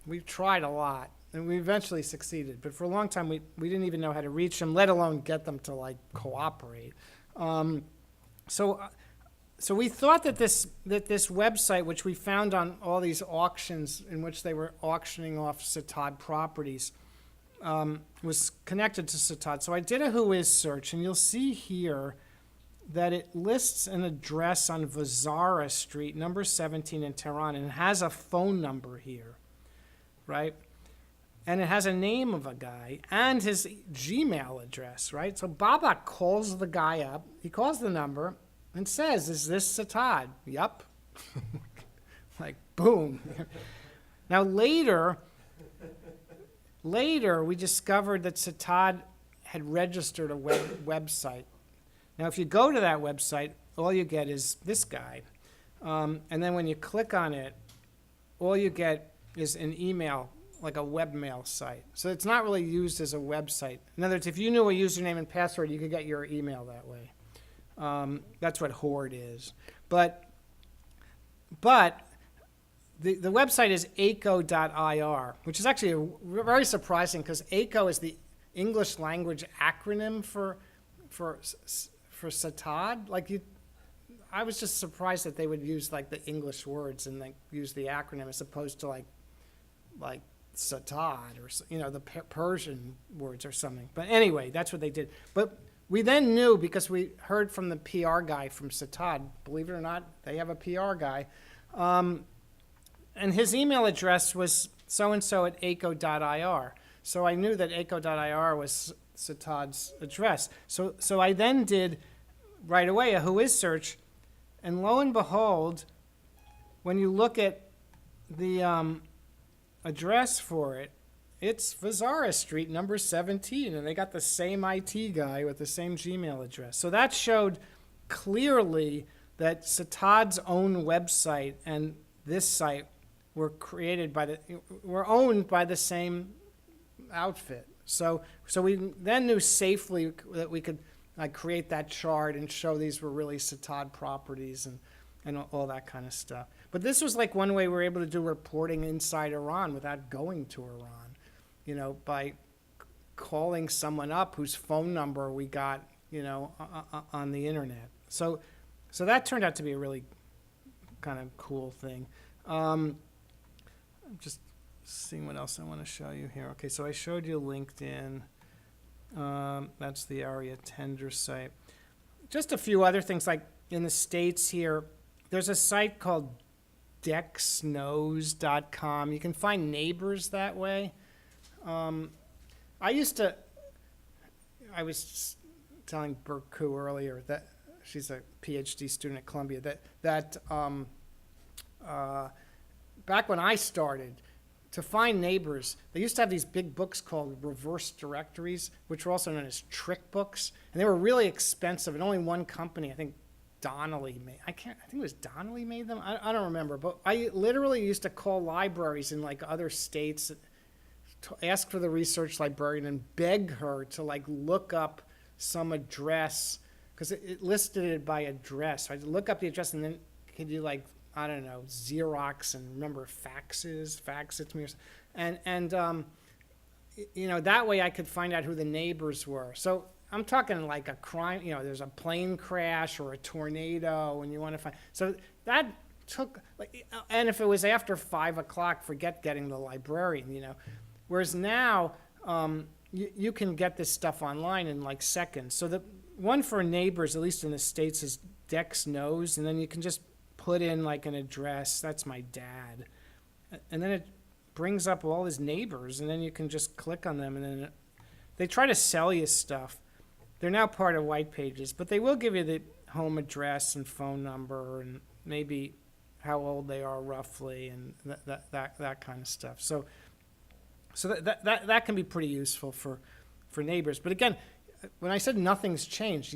We tried a lot, and we eventually succeeded. But for a long time, we didn't even know how to reach them, let alone get them to like cooperate. So we thought that this website, which we found on all these auctions in which they were auctioning off Satad properties, was connected to Satad. So I did a Whois search, and you'll see here that it lists an address on Vazara Street, number 17 in Tehran, and it has a phone number here, right? And it has a name of a guy and his Gmail address, right? So Baba calls the guy up. He calls the number and says, is this Satad? Yup. Like, boom. Now later, later, we discovered that Satad had registered a website. Now, if you go to that website, all you get is this guy. And then when you click on it, all you get is an email, like a webmail site. So it's not really used as a website. In other words, if you knew a username and password, you could get your email that way. That's what Horde is. But the website is aco.ir, which is actually very surprising because ACO is the English language acronym for Satad. I was just surprised that they would use like the English words and like use the acronym as opposed to like Satad or the Persian words or something. But anyway, that's what they did. But we then knew because we heard from the PR guy from Satad. Believe it or not, they have a PR guy. And his email address was so-and-so at aco.ir. So I knew that aco.ir was Satad's address. So I then did right away a whois search, and lo and behold, when you look at the address for it, it's Vazara Street, number 17, and they got the same IT guy with the same Gmail address. So that showed clearly that Satad's own website and this site were owned by the same outfit. So we then knew safely that we could create that chart and show these were really Satad properties and all that kind of stuff. But this was like one way we were able to do reporting inside Iran without going to Iran, by calling someone up whose phone number we got, on the internet. So that turned out to be a really kind of cool thing. I'm just seeing what else I want to show you here. Okay, so I showed you LinkedIn. That's the Area Tender site. Just a few other things, like in the States here, there's a site called dexknows.com. You can find neighbors that way. I was telling Burku earlier that she's a PhD student at Columbia, that back when I started, to find neighbors, they used to have these big books called reverse directories, which were also known as trick books, and they were really expensive, and only one company, I think Donnelly made, I think it was Donnelly made them, I don't remember, but I literally used to call libraries in like other states, to ask for the research librarian and beg her to like look up some address, because it listed it by address. So I'd look up the address and then could you like, I don't know, Xerox and remember fax it to me, and that way I could find out who the neighbors were. So I'm talking like a crime, there's a plane crash or a tornado, and you want to find. So that took, and if it was after 5 o'clock, forget getting the librarian, Whereas now you can get this stuff online in like seconds. So the one for neighbors, at least in the States, is Dex Knows, and then you can just put in like an address, that's my dad, and then it brings up all his neighbors, and then you can just click on them, and then they try to sell you stuff. They're now part of White Pages, but they will give you the home address and phone number and maybe how old they are roughly and that kind of stuff. So that can be pretty useful for neighbors. But again, when I said nothing's changed,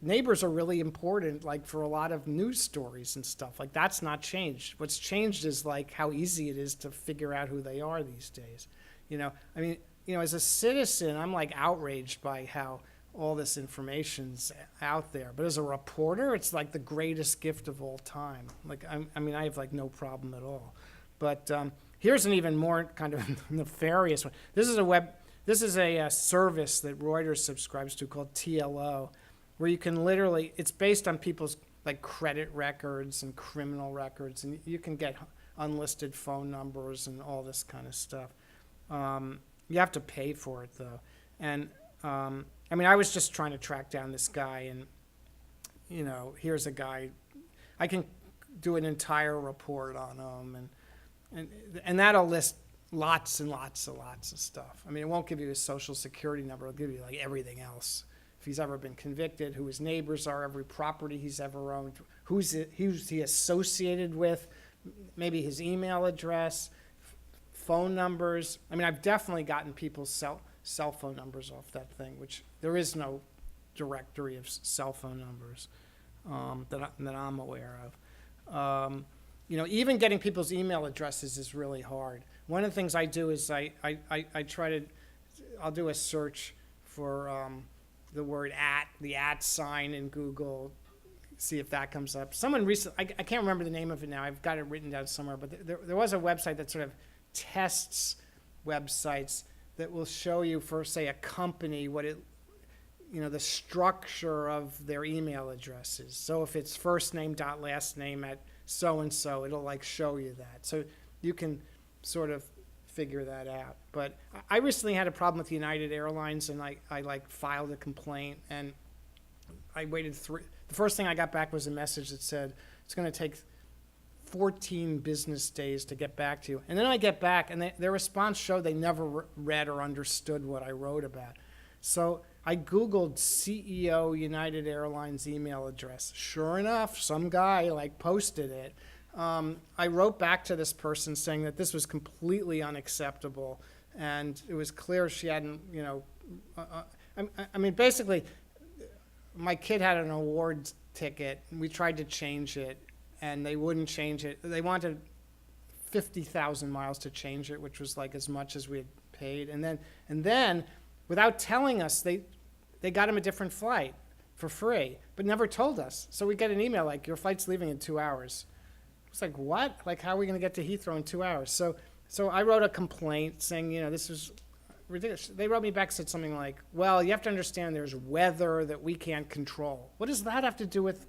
neighbors are really important, like for a lot of news stories and stuff. Like that's not changed. What's changed is like how easy it is to figure out who they are these days. As a citizen, I'm like outraged by how all this information's out there. But as a reporter, it's like the greatest gift of all time. I have like no problem at all. But here's an even more kind of nefarious one. This is a service that Reuters subscribes to called TLO, where you can literally, it's based on people's like credit records and criminal records, and you can get unlisted phone numbers and all this kind of stuff. You have to pay for it though. And I was just trying to track down this guy, and here's a guy. I can do an entire report on him, and that'll list lots and lots and lots of stuff. It won't give you his social security number. It'll give you like everything else. If he's ever been convicted, who his neighbors are, every property he's ever owned, who's he associated with, maybe his email address, phone numbers. I mean, I've definitely gotten people's cell phone numbers off that thing, which there is no directory of cell phone numbers that I'm aware of. Even getting people's email addresses is really hard. One of the things I do is I'll do a search for the word the @ sign in Google, see if that comes up. Someone recently, I can't remember the name of it now, I've got it written down somewhere, but there was a website that sort of tests websites that will show you for, say, a company what the structure of their email addresses. So if it's first name dot last name at so-and-so, it'll like show you that. So you can sort of figure that out. But I recently had a problem with United Airlines, and I like filed a complaint, and I waited the first thing I got back was a message that said it's going to take 14 business days to get back to you. And then I get back, and their response showed they never read or understood what I wrote about. So I Googled CEO United Airlines email address. Sure enough, some guy posted it. I wrote back to this person saying that this was completely unacceptable, and it was clear she hadn't, I mean, basically, my kid had an awards ticket, and we tried to change it, and they wouldn't change it. They wanted 50,000 miles to change it, which was like as much as we had paid. And then without telling us, they got him a different flight for free, but never told us. So we get an email like, your flight's leaving in 2 hours. It's like, what? Like, how are we going to get to Heathrow in 2 hours? So I wrote a complaint saying, this is ridiculous. They wrote me back, said something like, well, you have to understand there's weather that we can't control. What does that have to do with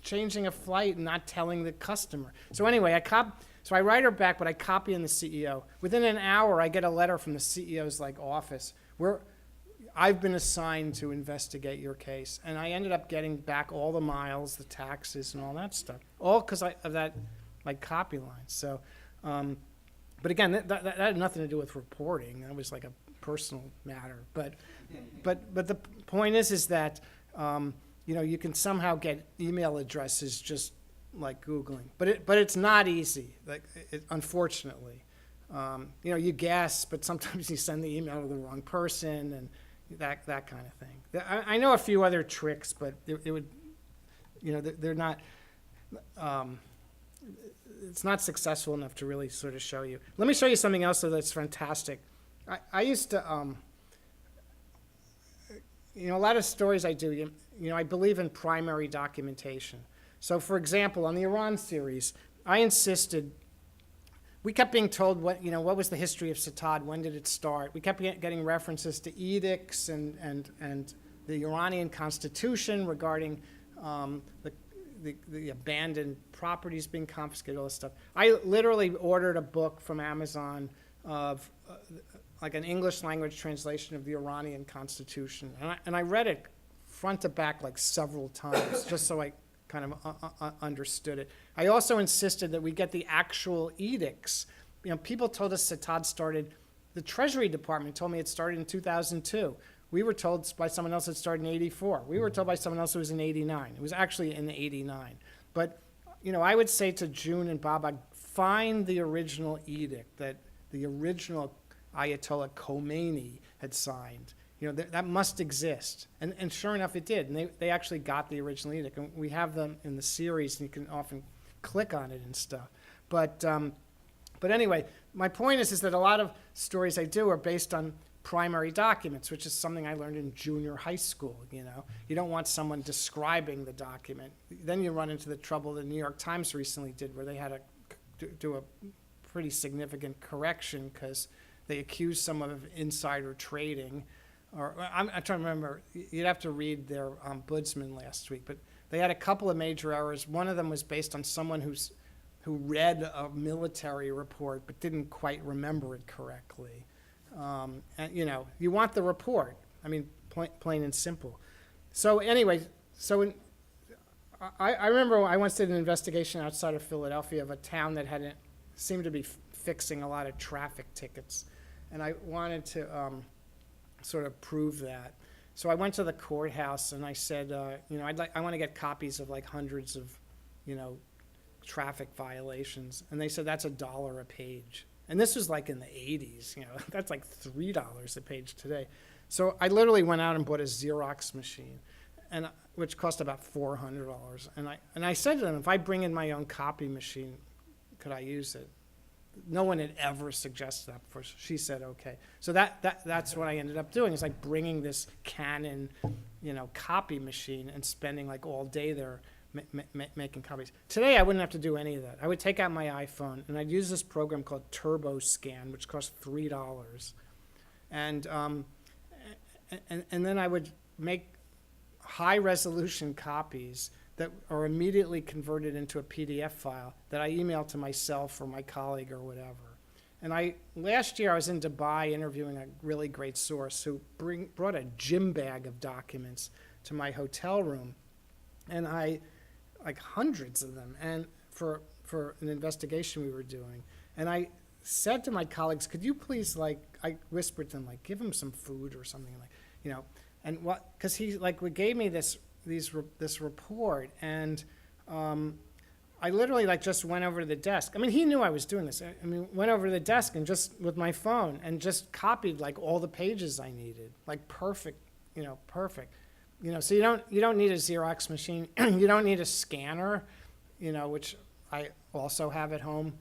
changing a flight and not telling the customer? So anyway, I write her back, but I copy in the CEO. Within an hour, I get a letter from the CEO's office where I've been assigned to investigate your case. And I ended up getting back all the miles, the taxes, and all that stuff, all because of that copy line. So, but again, that had nothing to do with reporting. That was like a personal matter. But the point is that you can somehow get email addresses just like Googling, but it's not easy. Unfortunately, you guess, but sometimes you send the email to the wrong person and that kind of thing. I know a few other tricks, but it would, they're not. It's not successful enough to really sort of show you. Let me show you something else that's fantastic. I used to, a lot of stories I do, I believe in primary documentation. So for example, on the Iran series, I insisted, we kept being told what was the history of Satad, when did it start? We kept getting references to edicts and the Iranian constitution regarding the abandoned properties being confiscated, all this stuff. I literally ordered a book from Amazon of an English language translation of the Iranian constitution. And I read it front to back several times just so I kind of understood it. I also insisted that we get the actual edicts. People told us Satad started, the Treasury Department told me it started in 2002. We were told by someone else it started in 84. We were told by someone else it was in 89. It was actually in 89. But, I would say to June and Baba, find the original edict that the original Ayatollah Khomeini had signed. That must exist. And sure enough, it did. And they actually got the original edict. And we have them in the series, and you can often click on it and stuff. But anyway, my point is that a lot of stories I do are based on primary documents, which is something I learned in junior high school. You don't want someone describing the document. Then you run into the trouble the New York Times recently did, where they had to do a pretty significant correction because they accused someone of insider trading. Or I'm trying to remember. You'd have to read their ombudsman last week, but they had a couple of major errors. One of them was based on someone who read a military report but didn't quite remember it correctly. And you want the report. I mean, plain and simple. So anyway, I remember I once did an investigation outside of Philadelphia of a town that seemed to be fixing a lot of traffic tickets, and I wanted to sort of prove that. So I went to the courthouse and I said, I want to get copies of hundreds of, traffic violations, and they said that's $1 a page. And this was like in the 80s, that's like $3 a page today. So I literally went out and bought a Xerox machine, which cost about $400. And I said to them, if I bring in my own copy machine, could I use it? No one had ever suggested that before. She said, okay. So that's what I ended up doing, is like bringing this Canon, copy machine and spending like all day there making copies. Today, I wouldn't have to do any of that. I would take out my iPhone and I'd use this program called Turbo Scan, which costs $3. And then I would make high resolution copies that are immediately converted into a PDF file that I email to myself or my colleague or whatever. And last year I was in Dubai interviewing a really great source who brought a gym bag of documents to my hotel room, and like hundreds of them, and for an investigation we were doing. And I said to my colleagues, could you please, I whispered to them, give him some food or something, and because he gave me this report, and I literally just went over to the desk. I mean, he knew I was doing this. Went over to the desk and just with my phone and just copied all the pages I needed, perfect, perfect. So you don't need a Xerox machine. You don't need a scanner, which I also have at home.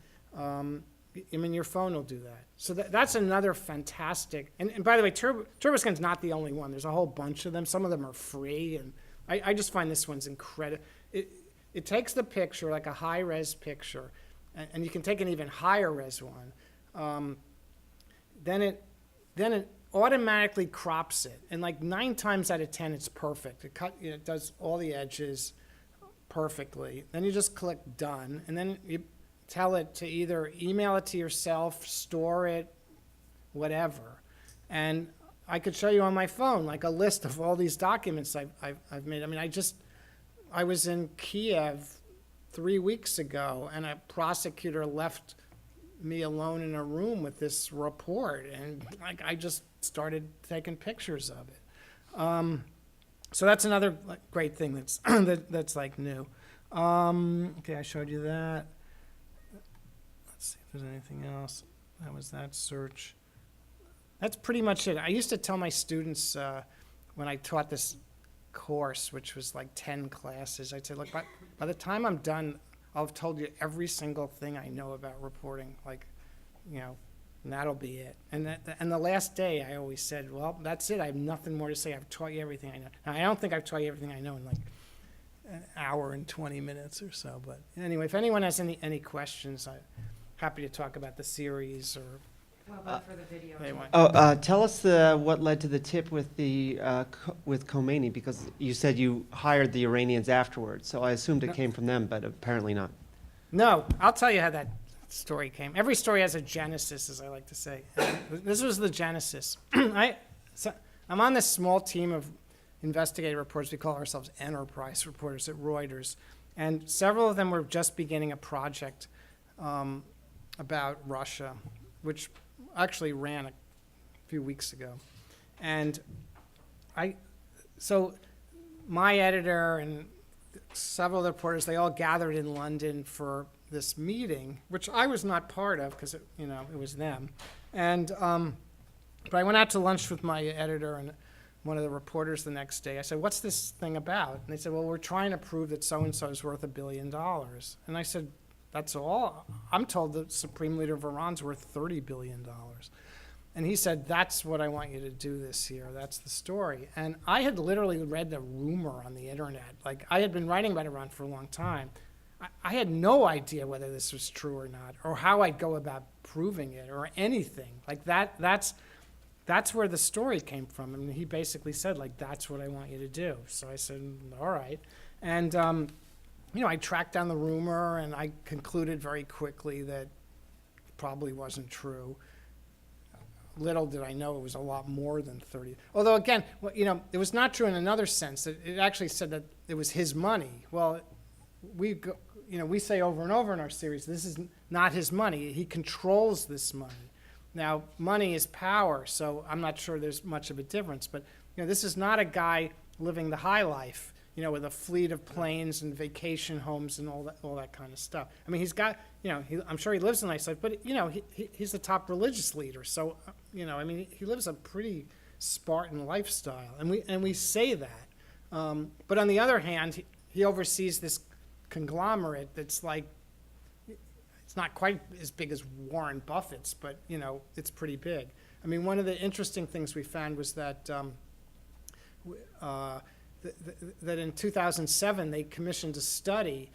Your phone will do that. So that's another fantastic. And by the way, TurboScan's not the only one. There's a whole bunch of them. Some of them are free, and I just find this one's incredible. It takes the picture, like a high-res picture, and you can take an even higher-res one. Then it automatically crops it, and 9 times out of 10, it's perfect. It does all the edges perfectly. Then you just click done, and then you tell it to either email it to yourself, store it, whatever. And I could show you on my phone a list of all these documents I've made. I was in Kiev 3 weeks ago, and a prosecutor left me alone in a room with this report, and I just started taking pictures of it. So that's another great thing that's that's new. Okay, I showed you that. Let's see if there's anything else. That was that search. That's pretty much it. I used to tell my students when I taught this course, which was 10 classes, I'd say, look, by the time I'm done, I'll have told you every single thing I know about reporting, and that'll be it. And the last day, I always said, well, that's it. I have nothing more to say. I've taught you everything I know. Now, I don't think I've taught you everything I know in an hour and 20 minutes or so. But anyway, if anyone has any questions, I'm happy to talk about the series or. Well, but for the video. Tell us what led to the tip with with Khomeini, because you said you hired the Iranians afterwards, so I assumed it came from them, but apparently not. No, I'll tell you how that story came. Every story has a genesis, as I like to say. This was the genesis. I'm on this small team of investigative reporters. We call ourselves enterprise reporters at Reuters, and several of them were just beginning a project about Russia, which actually ran a few weeks ago. And so my editor and several of the reporters, they all gathered in London for this meeting, which I was not part of because it was them. And but I went out to lunch with my editor and one of the reporters the next day. I said, what's this thing about? And they said, well, we're trying to prove that so-and-so is worth $1 billion. And I said, that's all? I'm told the Supreme Leader of Iran's worth $30 billion. And he said, that's what I want you to do this year. That's the story. And I had literally read the rumor on the internet. I had been writing about Iran for a long time. I had no idea whether this was true or not, or how I'd go about proving it, or anything. That's where the story came from. I mean, he basically said, that's what I want you to do. So I said, all right. And I tracked down the rumor, and I concluded very quickly that it probably wasn't true. Little did I know it was a lot more than 30. Although, again, it was not true in another sense. It actually said that it was his money. Well, we say over and over in our series, this is not his money. He controls this money. Now, money is power, so I'm not sure there's much of a difference. But this is not a guy living the high life. with a fleet of planes and vacation homes and all that kind of stuff. I mean, he's got, I'm sure he lives a nice life, but, he's the top religious leader. So, I mean, he lives a pretty Spartan lifestyle, and we say that. But on the other hand, he oversees this conglomerate that's like, it's not quite as big as Warren Buffett's, but, it's pretty big. I mean, one of the interesting things we found was that that in 2007 they commissioned a study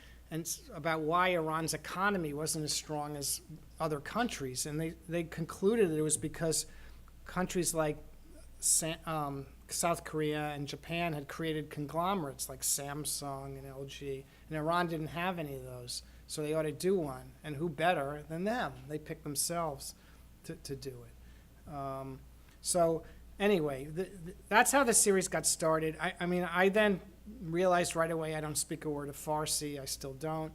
about why Iran's economy wasn't as strong as other countries, and they concluded that it was because countries like South Korea and Japan had created conglomerates like Samsung and LG, and Iran didn't have any of those, so they ought to do one, and who better than them? They picked themselves to do it. So anyway, that's how the series got started. I mean, I then realized right away I don't speak a word of Farsi. I still don't.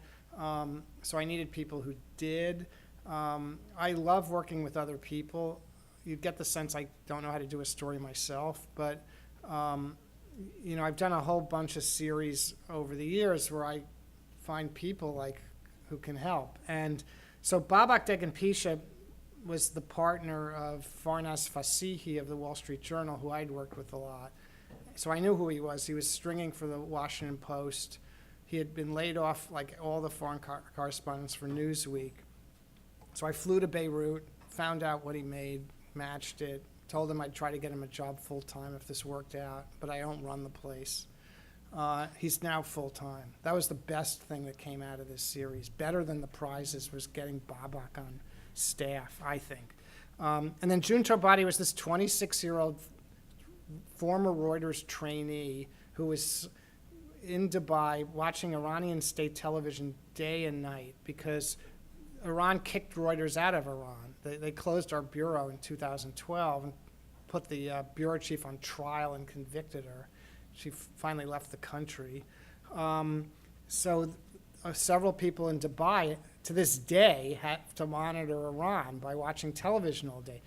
So I needed people who did. I love working with other people. You get the sense I don't know how to do a story myself, but I've done a whole bunch of series over the years where I find people like who can help. And so Babak Degenpisha was the partner of Farnaz Fasihi of the Wall Street Journal, who I'd worked with a lot. So I knew who he was. He was stringing for the Washington Post. He had been laid off like all the foreign correspondents for Newsweek. So I flew to Beirut, found out what he made, matched it, told him I'd try to get him a job full-time if this worked out, but I don't run the place. He's now full-time. That was the best thing that came out of this series. Better than the prizes was getting Babak on staff, I think. And then June Tarbati was this 26-year-old former Reuters trainee who was in Dubai watching Iranian state television day and night because Iran kicked Reuters out of Iran. They closed our bureau in 2012 and put the bureau chief on trial and convicted her. She finally left the country. Several people in Dubai to this day have to monitor Iran by watching television all day.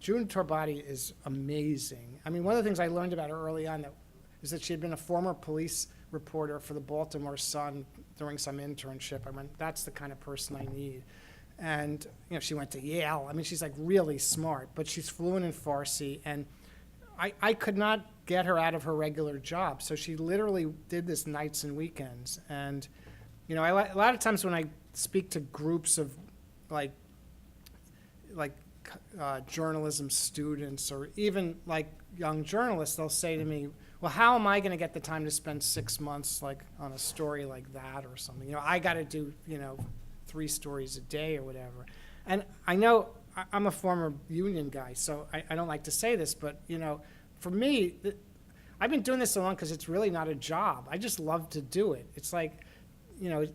June Tarbati is amazing. I mean, one of the things I learned about her early on is that she had been a former police reporter for the Baltimore Sun during some internship. I went, that's the kind of person I need. And she went to Yale. I mean, she's like really smart, but she's fluent in Farsi. And I could not get her out of her regular job, so she literally did this nights and weekends. And a lot of times when I speak to groups of like journalism students or even like young journalists, they'll say to me, well, how am I going to get the time to spend 6 months like on a story like that or something? I got to do 3 stories a day or whatever. And I know I'm a former union guy, so I don't like to say this, but for me, I've been doing this so long because it's really not a job. I just love to do it. It's like you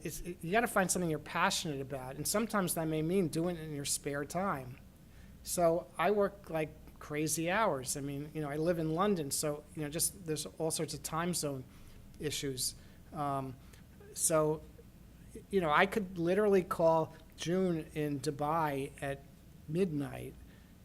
got to find something you're passionate about, and sometimes that may mean doing it in your spare time. So I work like crazy hours. I mean, I live in London, so just there's all sorts of time zone issues. So I could literally call June in Dubai at midnight,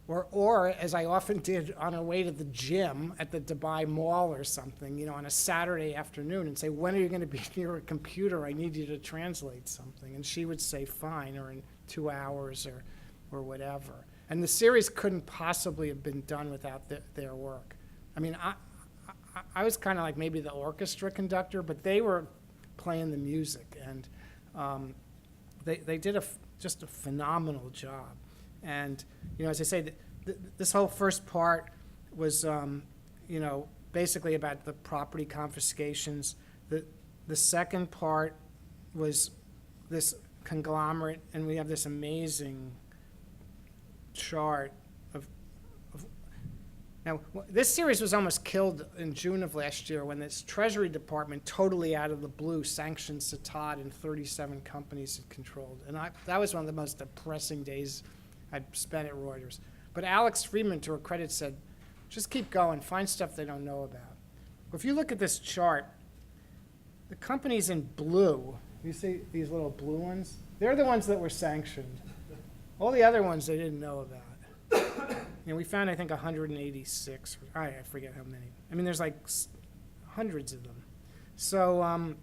or as I often did on our way to the gym at the Dubai Mall or something, on a Saturday afternoon, and say, when are you going to be near a computer? I need you to translate something. And she would say, fine, or in 2 hours or whatever. And the series couldn't possibly have been done without their work. I mean, I was kind of like maybe the orchestra conductor, but they were playing the music, and they did just a phenomenal job. And as I say, this whole first part was basically about the property confiscations. The second part was this conglomerate, and we have this amazing chart of now, this series was almost killed in June of last year when this Treasury Department, totally out of the blue, sanctioned Satat and 37 companies it controlled. And that was one of the most depressing days I'd spent at Reuters. But Alex Friedman, to her credit, said, just keep going, find stuff they don't know about. If you look at this chart, the companies in blue, you see these little blue ones? They're the ones that were sanctioned. All the other ones they didn't know about. We found, I think, 186. I forget how many. I mean, there's like hundreds of them. So,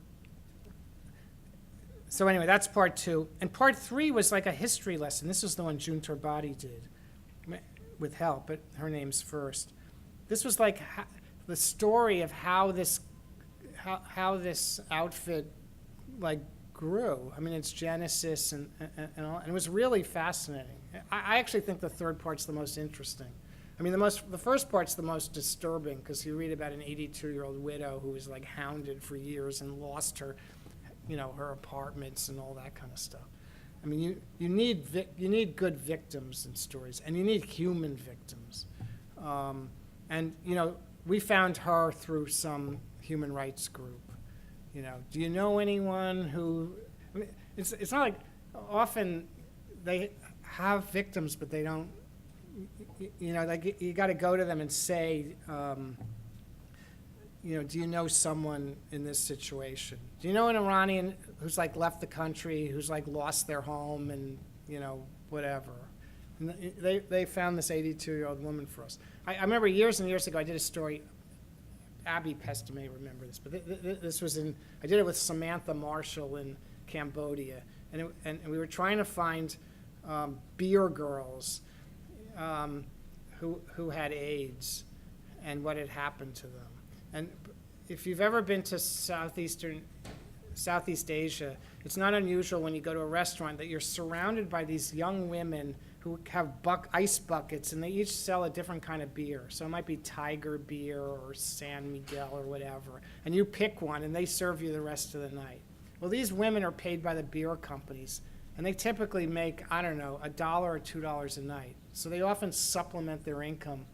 so anyway, that's part 2. And part 3 was like a history lesson. This was the one June Turbati did with help, but her name's first. This was like the story of how this outfit like grew. I mean, its genesis and all, and it was really fascinating. I actually think the third part's the most interesting. I mean, the first part's the most disturbing because you read about an 82-year-old widow who was like hounded for years and lost her, her apartments and all that kind of stuff. I mean, you need good victims in stories, and you need human victims. And we found her through some human rights group. Do you know anyone who? I mean, it's not like often they have victims, but they don't. Like you got to go to them and say, do you know someone in this situation? Do you know an Iranian who's like left the country, who's like lost their home and, whatever? And they found this 82-year-old woman for us. I remember years and years ago, I did a story, Abby Pesta may remember this, but this was I did it with Samantha Marshall in Cambodia. And we were trying to find beer girls who had AIDS and what had happened to them. And if you've ever been to Southeast Asia, it's not unusual when you go to a restaurant that you're surrounded by these young women who have ice buckets, and they each sell a different kind of beer. So it might be Tiger beer or San Miguel or whatever. And you pick one, and they serve you the rest of the night. Well, these women are paid by the beer companies, and they typically make, I don't know, $1 or $2 a night. So they often supplement their income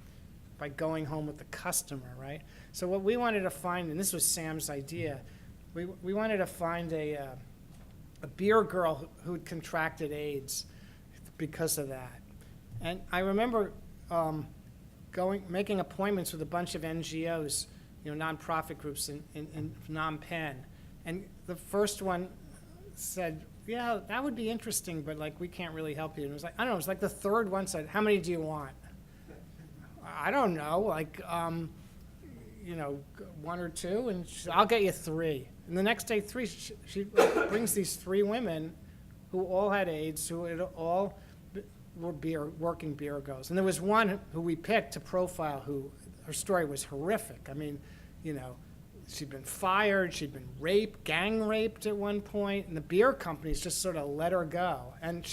by going home with the customer, right? So what we wanted to find, and this was Sam's idea, we wanted to find a beer girl who had contracted AIDS because of that. And I remember making appointments with a bunch of NGOs, nonprofit groups in Phnom Penh. And the first one said, yeah, that would be interesting, but like we can't really help you. And it was like, I don't know, it was like the third one said, how many do you want? I don't know, like, 1 or 2, and I'll get you 3. And the next day, 3, she brings these 3 women who all had AIDS, who had all were working beer girls. And there was one who we picked to profile who, her story was horrific. I mean, she'd been fired, she'd been raped, gang raped at one point, and the beer companies just sort of let her go. And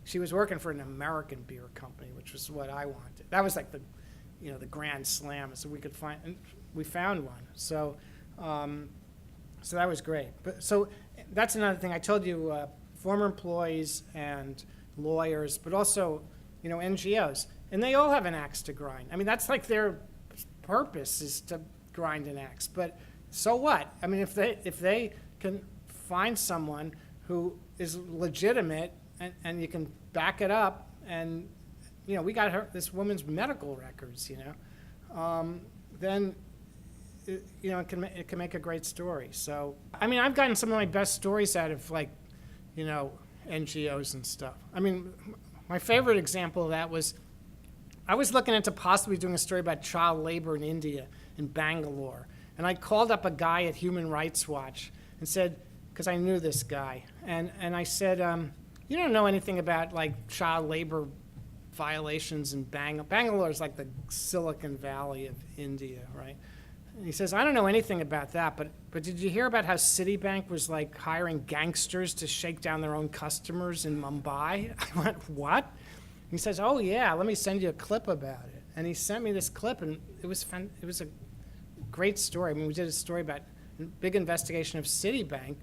she was working for an American beer company, which was what I wanted. That was like the grand slam, so we could find, and we found one. So, so that was great. But so that's another thing I told you: former employees and lawyers, but also NGOs, and they all have an axe to grind. I mean, that's like their purpose is to grind an axe. But so what? I mean, if they can find someone who is legitimate and you can back it up, and we got this woman's medical records, then it can make a great story. So I mean, I've gotten some of my best stories out of NGOs and stuff. I mean, my favorite example of that was I was looking into possibly doing a story about child labor in India, in Bangalore. And I called up a guy at Human Rights Watch and said, because I knew this guy, and I said, you don't know anything about like child labor violations in Bangalore. Bangalore is like the Silicon Valley of India, right? And he says, I don't know anything about that, but did you hear about how Citibank was like hiring gangsters to shake down their own customers in Mumbai? I went, what? He says, oh yeah, let me send you a clip about it. And he sent me this clip, and it was a great story. I mean, we did a story about a big investigation of Citibank,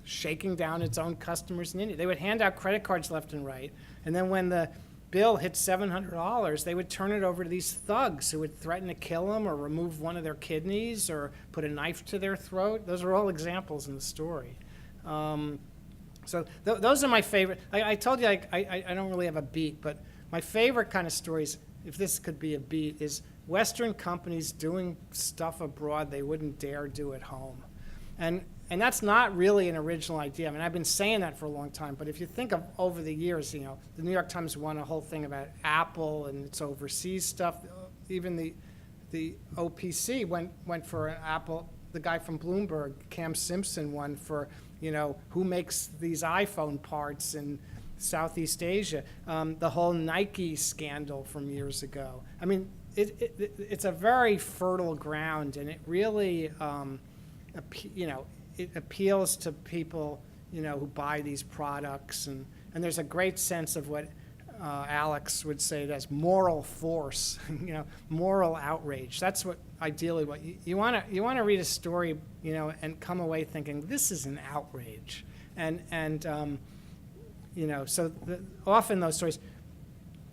shaking down its own customers in India. They would hand out credit cards left and right, and then when the bill hit $700, they would turn it over to these thugs who would threaten to kill them or remove one of their kidneys or put a knife to their throat. Those are all examples in the story. So those are my favorite. I told you I don't really have a beat, but my favorite kind of stories, if this could be a beat, is Western companies doing stuff abroad they wouldn't dare do at home. And that's not really an original idea. I mean, I've been saying that for a long time, but if you think of over the years, the New York Times won a whole thing about Apple and its overseas stuff. Even the OPC went for an Apple. The guy from Bloomberg, Cam Simpson, won for, who makes these iPhone parts in Southeast Asia. The whole Nike scandal from years ago. I mean, it's a very fertile ground, and it really, it appeals to people, who buy these products, and there's a great sense of what Alex would say it as moral force, moral outrage. That's what ideally what you want to read a story, and come away thinking this is an outrage, and so often those stories,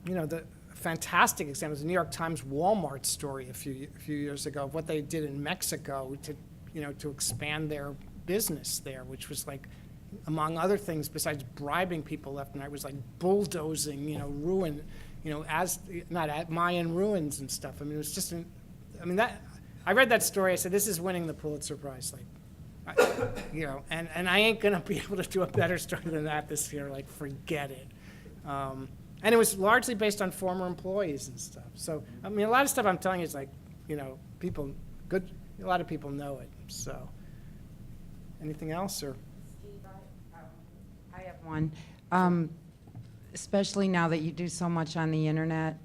the fantastic example is the New York Times Walmart story a few years ago of what they did in Mexico to expand their business there, which was like, among other things, besides bribing people left and right, was like bulldozing, ruin, Mayan ruins and stuff. I mean, it was just, I read that story, I said, this is winning the Pulitzer Prize, and I ain't gonna be able to do a better story than that this year, forget it. And it was largely based on former employees and stuff. So, a lot of stuff I'm telling you is people, a lot of people know it, so. Anything else, or? Steve, I have one. Especially now that you do so much on the internet,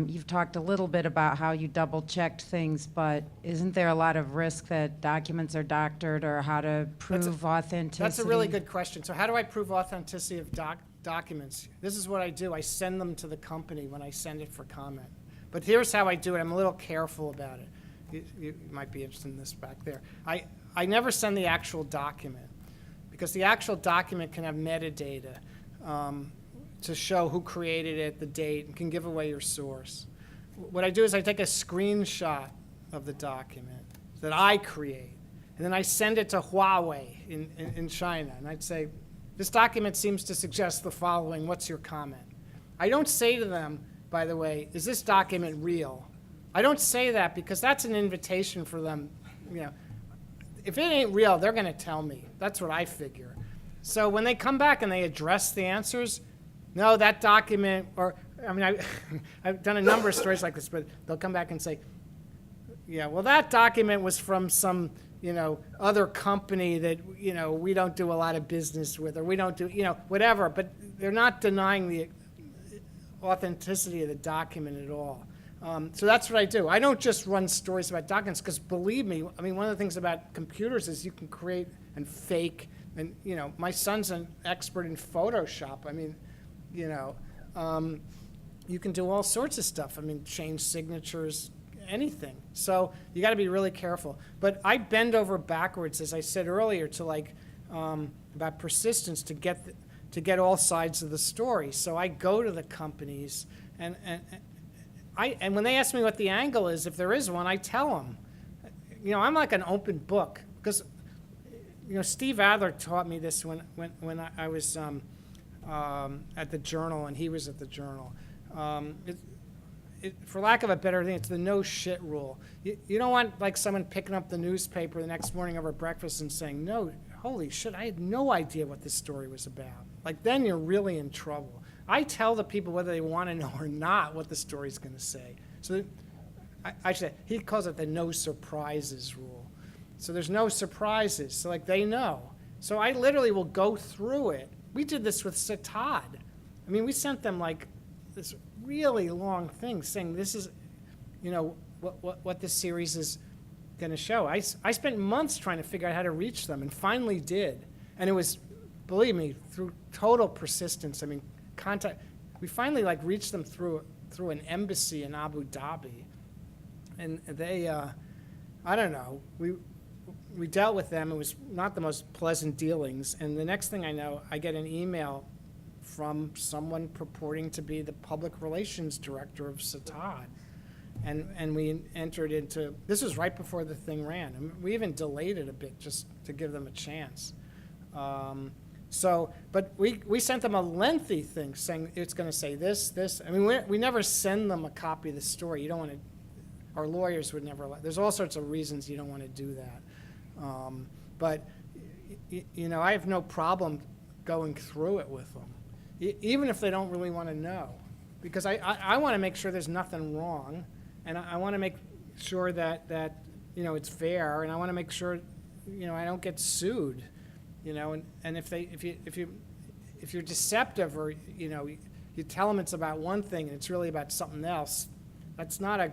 you've talked a little bit about how you double-checked things, but isn't there a lot of risk that documents are doctored, or how to prove authenticity? That's a really good question. So how do I prove authenticity of documents? This is what I do. I send them to the company when I send it for comment. But here's how I do it. I'm a little careful about it. You might be interested in this back there. I never send the actual document, because the actual document can have metadata to show who created it, the date, and can give away your source. What I do is I take a screenshot of the document that I create, and then I send it to Huawei in China, and I'd say, this document seems to suggest the following, what's your comment? I don't say to them, by the way, is this document real? I don't say that because that's an invitation for them, If it ain't real, they're going to tell me. That's what I figure. So when they come back and they address the answers, no, that document, I've done a number of stories like this, but they'll come back and say, yeah, well, that document was from some, other company that, we don't do a lot of business with, or we don't do, whatever. But they're not denying the authenticity of the document at all. So that's what I do. I don't just run stories about documents, because believe me, one of the things about computers is you can create and fake, and my son's an expert in Photoshop. You can do all sorts of stuff. Change signatures, anything. So you got to be really careful. But I bend over backwards, as I said earlier, to about persistence to get all sides of the story. So I go to the companies and when they ask me what the angle is, if there is one, I tell them. I'm like an open book, because Steve Adler taught me this when I was at the Journal and he was at the Journal. For lack of a better thing, it's the no shit rule. You don't want someone picking up the newspaper the next morning over breakfast and saying, no, holy shit, I had no idea what this story was about. Then you're really in trouble. I tell the people whether they want to know or not what the story's going to say. So he calls it the no surprises rule. So there's no surprises. So they know. So I literally will go through it. We did this with Satad. We sent them this really long thing saying this is, what this series is going to show. I spent months trying to figure out how to reach them, and finally did. And it was, believe me, through total persistence. Contact. We finally reached them through an embassy in Abu Dhabi, and they, I don't know. We dealt with them. It was not the most pleasant dealings. And the next thing I know, I get an email from someone purporting to be the public relations director of Satad, and we entered into. This was right before the thing ran. We even delayed it a bit just to give them a chance. But we sent them a lengthy thing saying it's going to say this. We never send them a copy of the story. You don't want to, our lawyers would never, there's all sorts of reasons you don't want to do that. But I have no problem going through it with them, even if they don't really want to know. Because I want to make sure there's nothing wrong, and I want to make, sure that, it's fair, and I want to make sure, I don't get sued, and if you're deceptive or, you tell them it's about one thing and it's really about something else, that's not a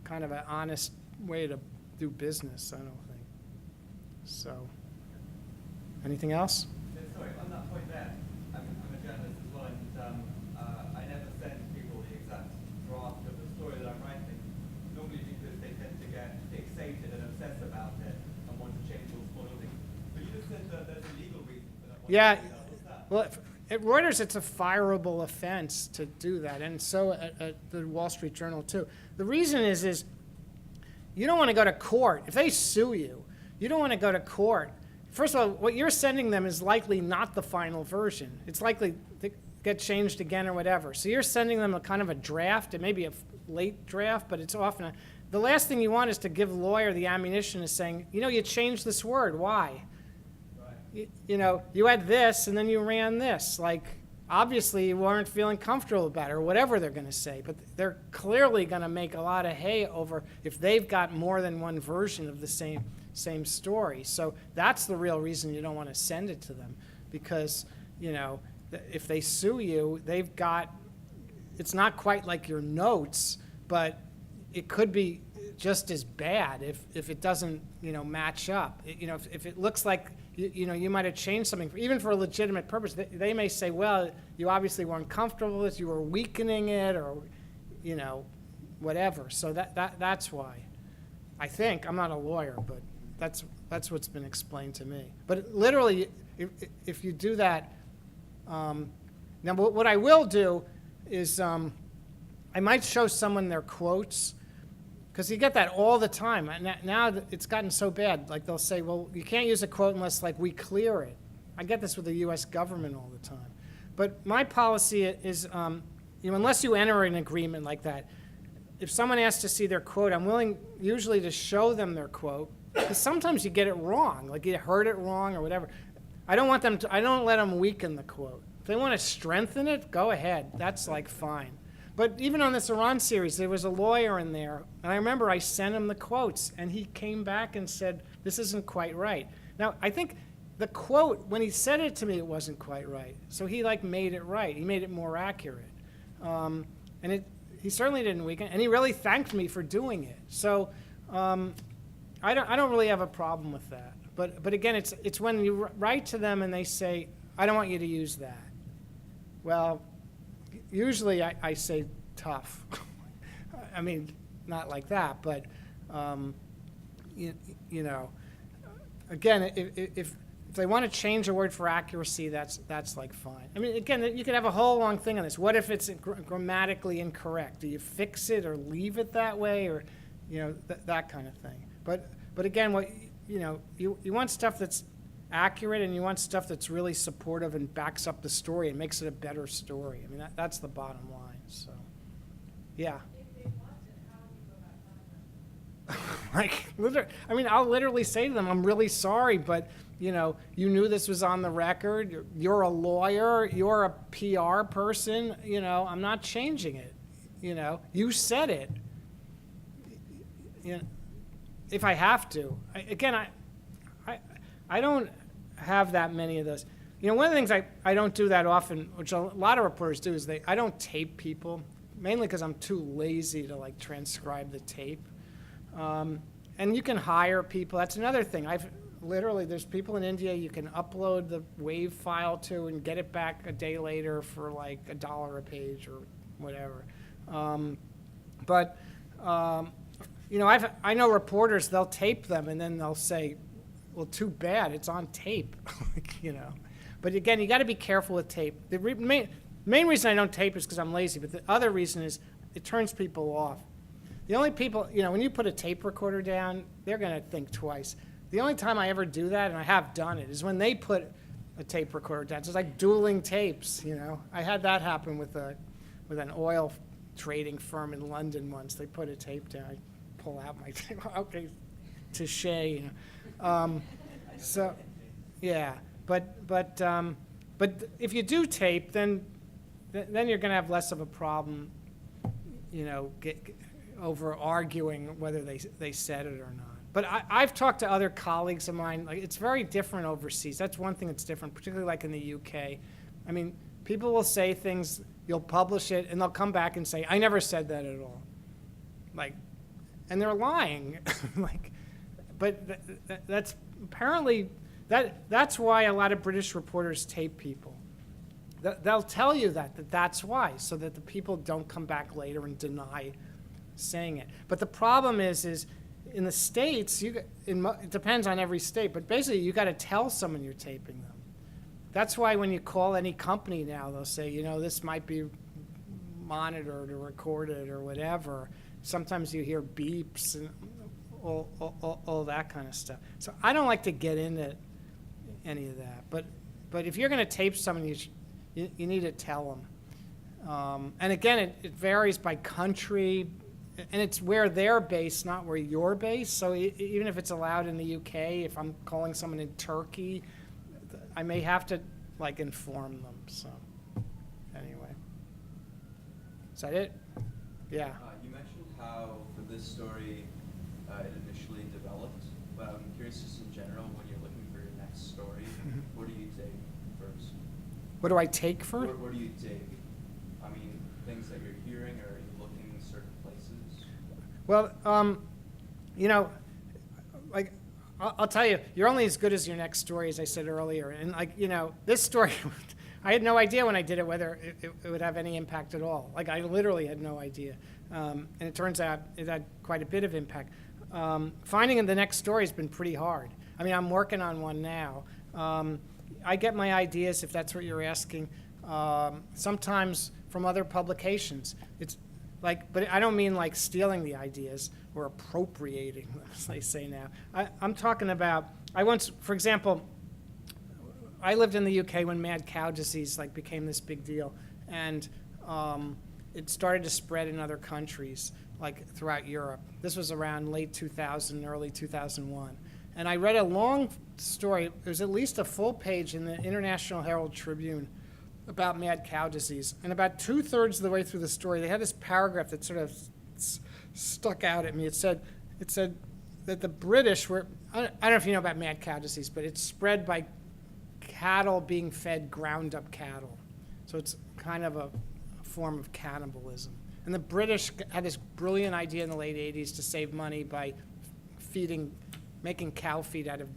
kind of an honest way to do business, I don't think. So, anything else? Yeah, sorry, on that point there, I'm a journalist as well, and I never send people the exact draft of the story that I'm writing, normally because they tend to get fixated and obsessed about it and want to change all small things. But you just said that there's a legal reason for that. Yeah, What's that? well, at Reuters, it's a fireable offense to do that, and so at the Wall Street Journal, too. The reason is you don't want to go to court. If they sue you, you don't want to go to court. First of all, what you're sending them is likely not the final version. It's likely to get changed again or whatever. So you're sending them a kind of a draft. It may be a late draft, but it's often the last thing you want is to give the lawyer the ammunition of saying, you changed this word. Why? You had this and then you ran this. Like, obviously you weren't feeling comfortable about it or whatever they're going to say, but they're clearly going to make a lot of hay over if they've got more than one version of the same story. So that's the real reason you don't want to send it to them, because, if they sue you, it's not quite like your notes, but it could be just as bad if it doesn't, match up. If it looks like, you might have changed something, even for a legitimate purpose. They may say, well, you obviously weren't comfortable with it, you were weakening it, or, whatever. So that's why. I think, I'm not a lawyer, but that's what's been explained to me. But literally, if you do that, now what I will do is I might show someone their quotes, because you get that all the time. Now it's gotten so bad, like they'll say, well, you can't use a quote unless we clear it. I get this with the U.S. government all the time. But my policy is, unless you enter an agreement like that, if someone asks to see their quote, I'm willing usually to show them their quote, because sometimes you get it wrong, like you heard it wrong or whatever. I don't let them weaken the quote. If they want to strengthen it, go ahead. That's fine. But even on this Iran series, there was a lawyer in there, and I remember I sent him the quotes, and he came back and said, this isn't quite right. Now, I think the quote, when he said it to me, it wasn't quite right. So he made it right. He made it more accurate. And he certainly didn't weaken, and he really thanked me for doing it. So I don't really have a problem with that. But again, it's when you write to them and they say, I don't want you to use that. Well, usually I say tough. I mean, not like that, but, again, if they want to change a word for accuracy, that's fine. I mean, again, you could have a whole long thing on this. What if it's grammatically incorrect? Do you fix it or leave it that way, or, that kind of thing? But again, you want stuff that's accurate, and you want stuff that's really supportive and backs up the story and makes it a better story. I mean, that's the bottom line. So, yeah. If they want it, how do you go about Literally, I mean, I'll literally say to them, I'm really sorry, but, you knew this was on the record. You're a lawyer. You're a PR person. I'm not changing it. You said it. If I have to. I don't have that many of those. One of the things I don't do that often, which a lot of reporters do, is I don't tape people, mainly because I'm too lazy to transcribe the tape. And you can hire people. That's another thing. There's people in India you can upload the WAV file to and get it back a day later for $1 a page or whatever. I know reporters, they'll tape them and then they'll say, well, too bad, it's on tape, But again, you got to be careful with tape. The main reason I don't tape is because I'm lazy, but the other reason is it turns people off. The only people, when you put a tape recorder down, they're going to think twice. The only time I ever do that, and I have done it, is when they put a tape recorder down. It's like dueling tapes, I had that happen with an oil trading firm in London once. They put a tape down. I pull out my tape. Okay, touche. So, yeah. But if you do tape, then you're going to have less of a problem, over arguing whether they said it or not. But I've talked to other colleagues of mine, like, it's very different overseas. That's one thing that's different, particularly like in the UK. I mean, people will say things, you'll publish it, and they'll come back and say, I never said that at all. Like, and they're lying. Like, but that's apparently, that's why a lot of British reporters tape people. They'll tell you that's why, so that the people don't come back later and deny saying it. But the problem is in the States, it depends on every state, but basically you got to tell someone you're taping them. That's why when you call any company now, they'll say, you know, this might be monitored or recorded or whatever. Sometimes you hear beeps and all that kind of stuff. So I don't like to get into any of that. But if you're going to tape someone, you need to tell them. And again, it varies by country, and it's where they're based, not where you're based. So even if it's allowed in the UK, if I'm calling someone in Turkey, I may have to like inform them. So anyway, is that it? Yeah. You mentioned how for this story it initially developed, but I'm curious just in general, when you're looking for your next story, what do you take first? What do I take for? What do you take? I mean, things that you're hearing, or are you looking in certain places? Well, you know, like, I'll tell you, you're only as good as your next story, as I said earlier. And like, you know, this story, I had no idea when I did it whether it would have any impact at all. Like, I literally had no idea. And it turns out it had quite a bit of impact. Finding the next story has been pretty hard. I mean, I'm working on one now. I get my ideas, if that's what you're asking, sometimes from other publications. It's like, but I don't mean like stealing the ideas or appropriating them, as they say now. I'm talking about, I once, for example, I lived in the UK when mad cow disease like became this big deal, and it started to spread in other countries, like throughout Europe. This was around late 2000, early 2001. And I read a long story, it was at least a full page in the International Herald Tribune about mad cow disease. And about 2/3 of the way through the story, they had this paragraph that sort of stuck out at me. It said that the British were, I don't know if you know about mad cow disease, but it's spread by cattle being fed ground up cattle. So it's kind of a form of cannibalism. And the British had this brilliant idea in the late 80s to save money by making cow feed out of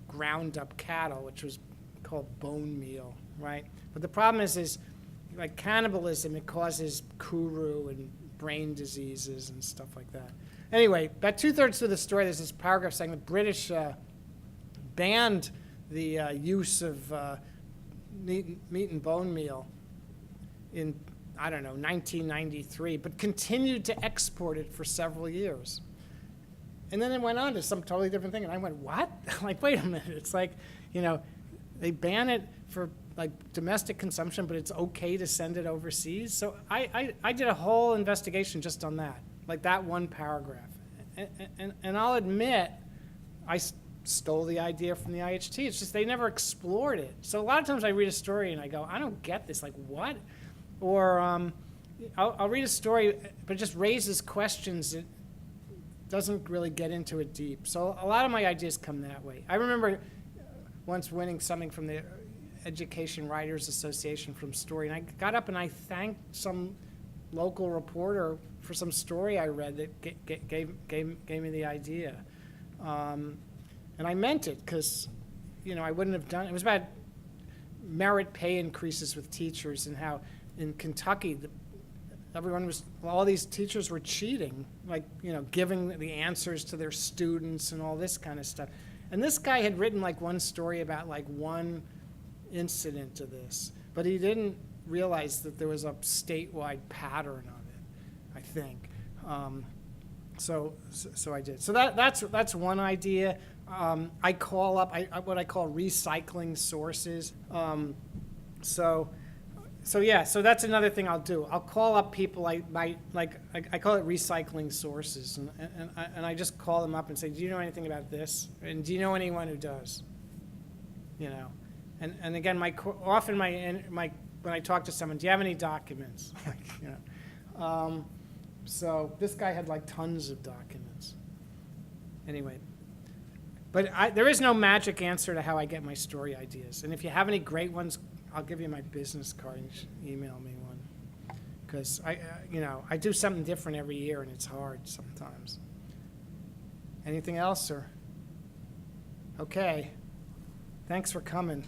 ground up cattle, which was called bone meal, right? But the problem is like cannibalism, it causes kuru and brain diseases and stuff like that. Anyway, about 2/3 of the story, there's this paragraph saying the British banned the use of meat and bone meal in, I don't know, 1993, but continued to export it for several years. And then it went on to some totally different thing, and I went, what? Like, wait a minute, it's like, you know, they ban it for like domestic consumption, but it's okay to send it overseas. So I did a whole investigation just on that, like that one paragraph. And I'll admit, I stole the idea from the IHT. It's just they never explored it. So a lot of times I read a story and I go, I don't get this, like what? Or I'll read a story, but it just raises questions that doesn't really get into it deep. So a lot of my ideas come that way. I remember once winning something from the Education Writers Association from Story, and I got up and I thanked some local reporter for some story I read that gave me the idea. And I meant it because, you know, I wouldn't have done it. It was about merit pay increases with teachers and how in Kentucky, all these teachers were cheating, like, you know, giving the answers to their students and all this kind of stuff. And this guy had written like one story about like one incident of this, but he didn't realize that there was a statewide pattern of it, I think. So I did. So that's one idea. I call up what I call recycling sources. So that's another thing I'll do. I'll call up people I call it recycling sources, and I just call them up and say, do you know anything about this? And do you know anyone who does? You know, and again, when I talk to someone, do you have any documents? Like, you know, So this guy had like tons of documents. Anyway, but there is no magic answer to how I get my story ideas. And if you have any great ones, I'll give you my business card and email me one. Because I do something different every year, and it's hard sometimes. Anything else, or? Okay. Thanks for coming.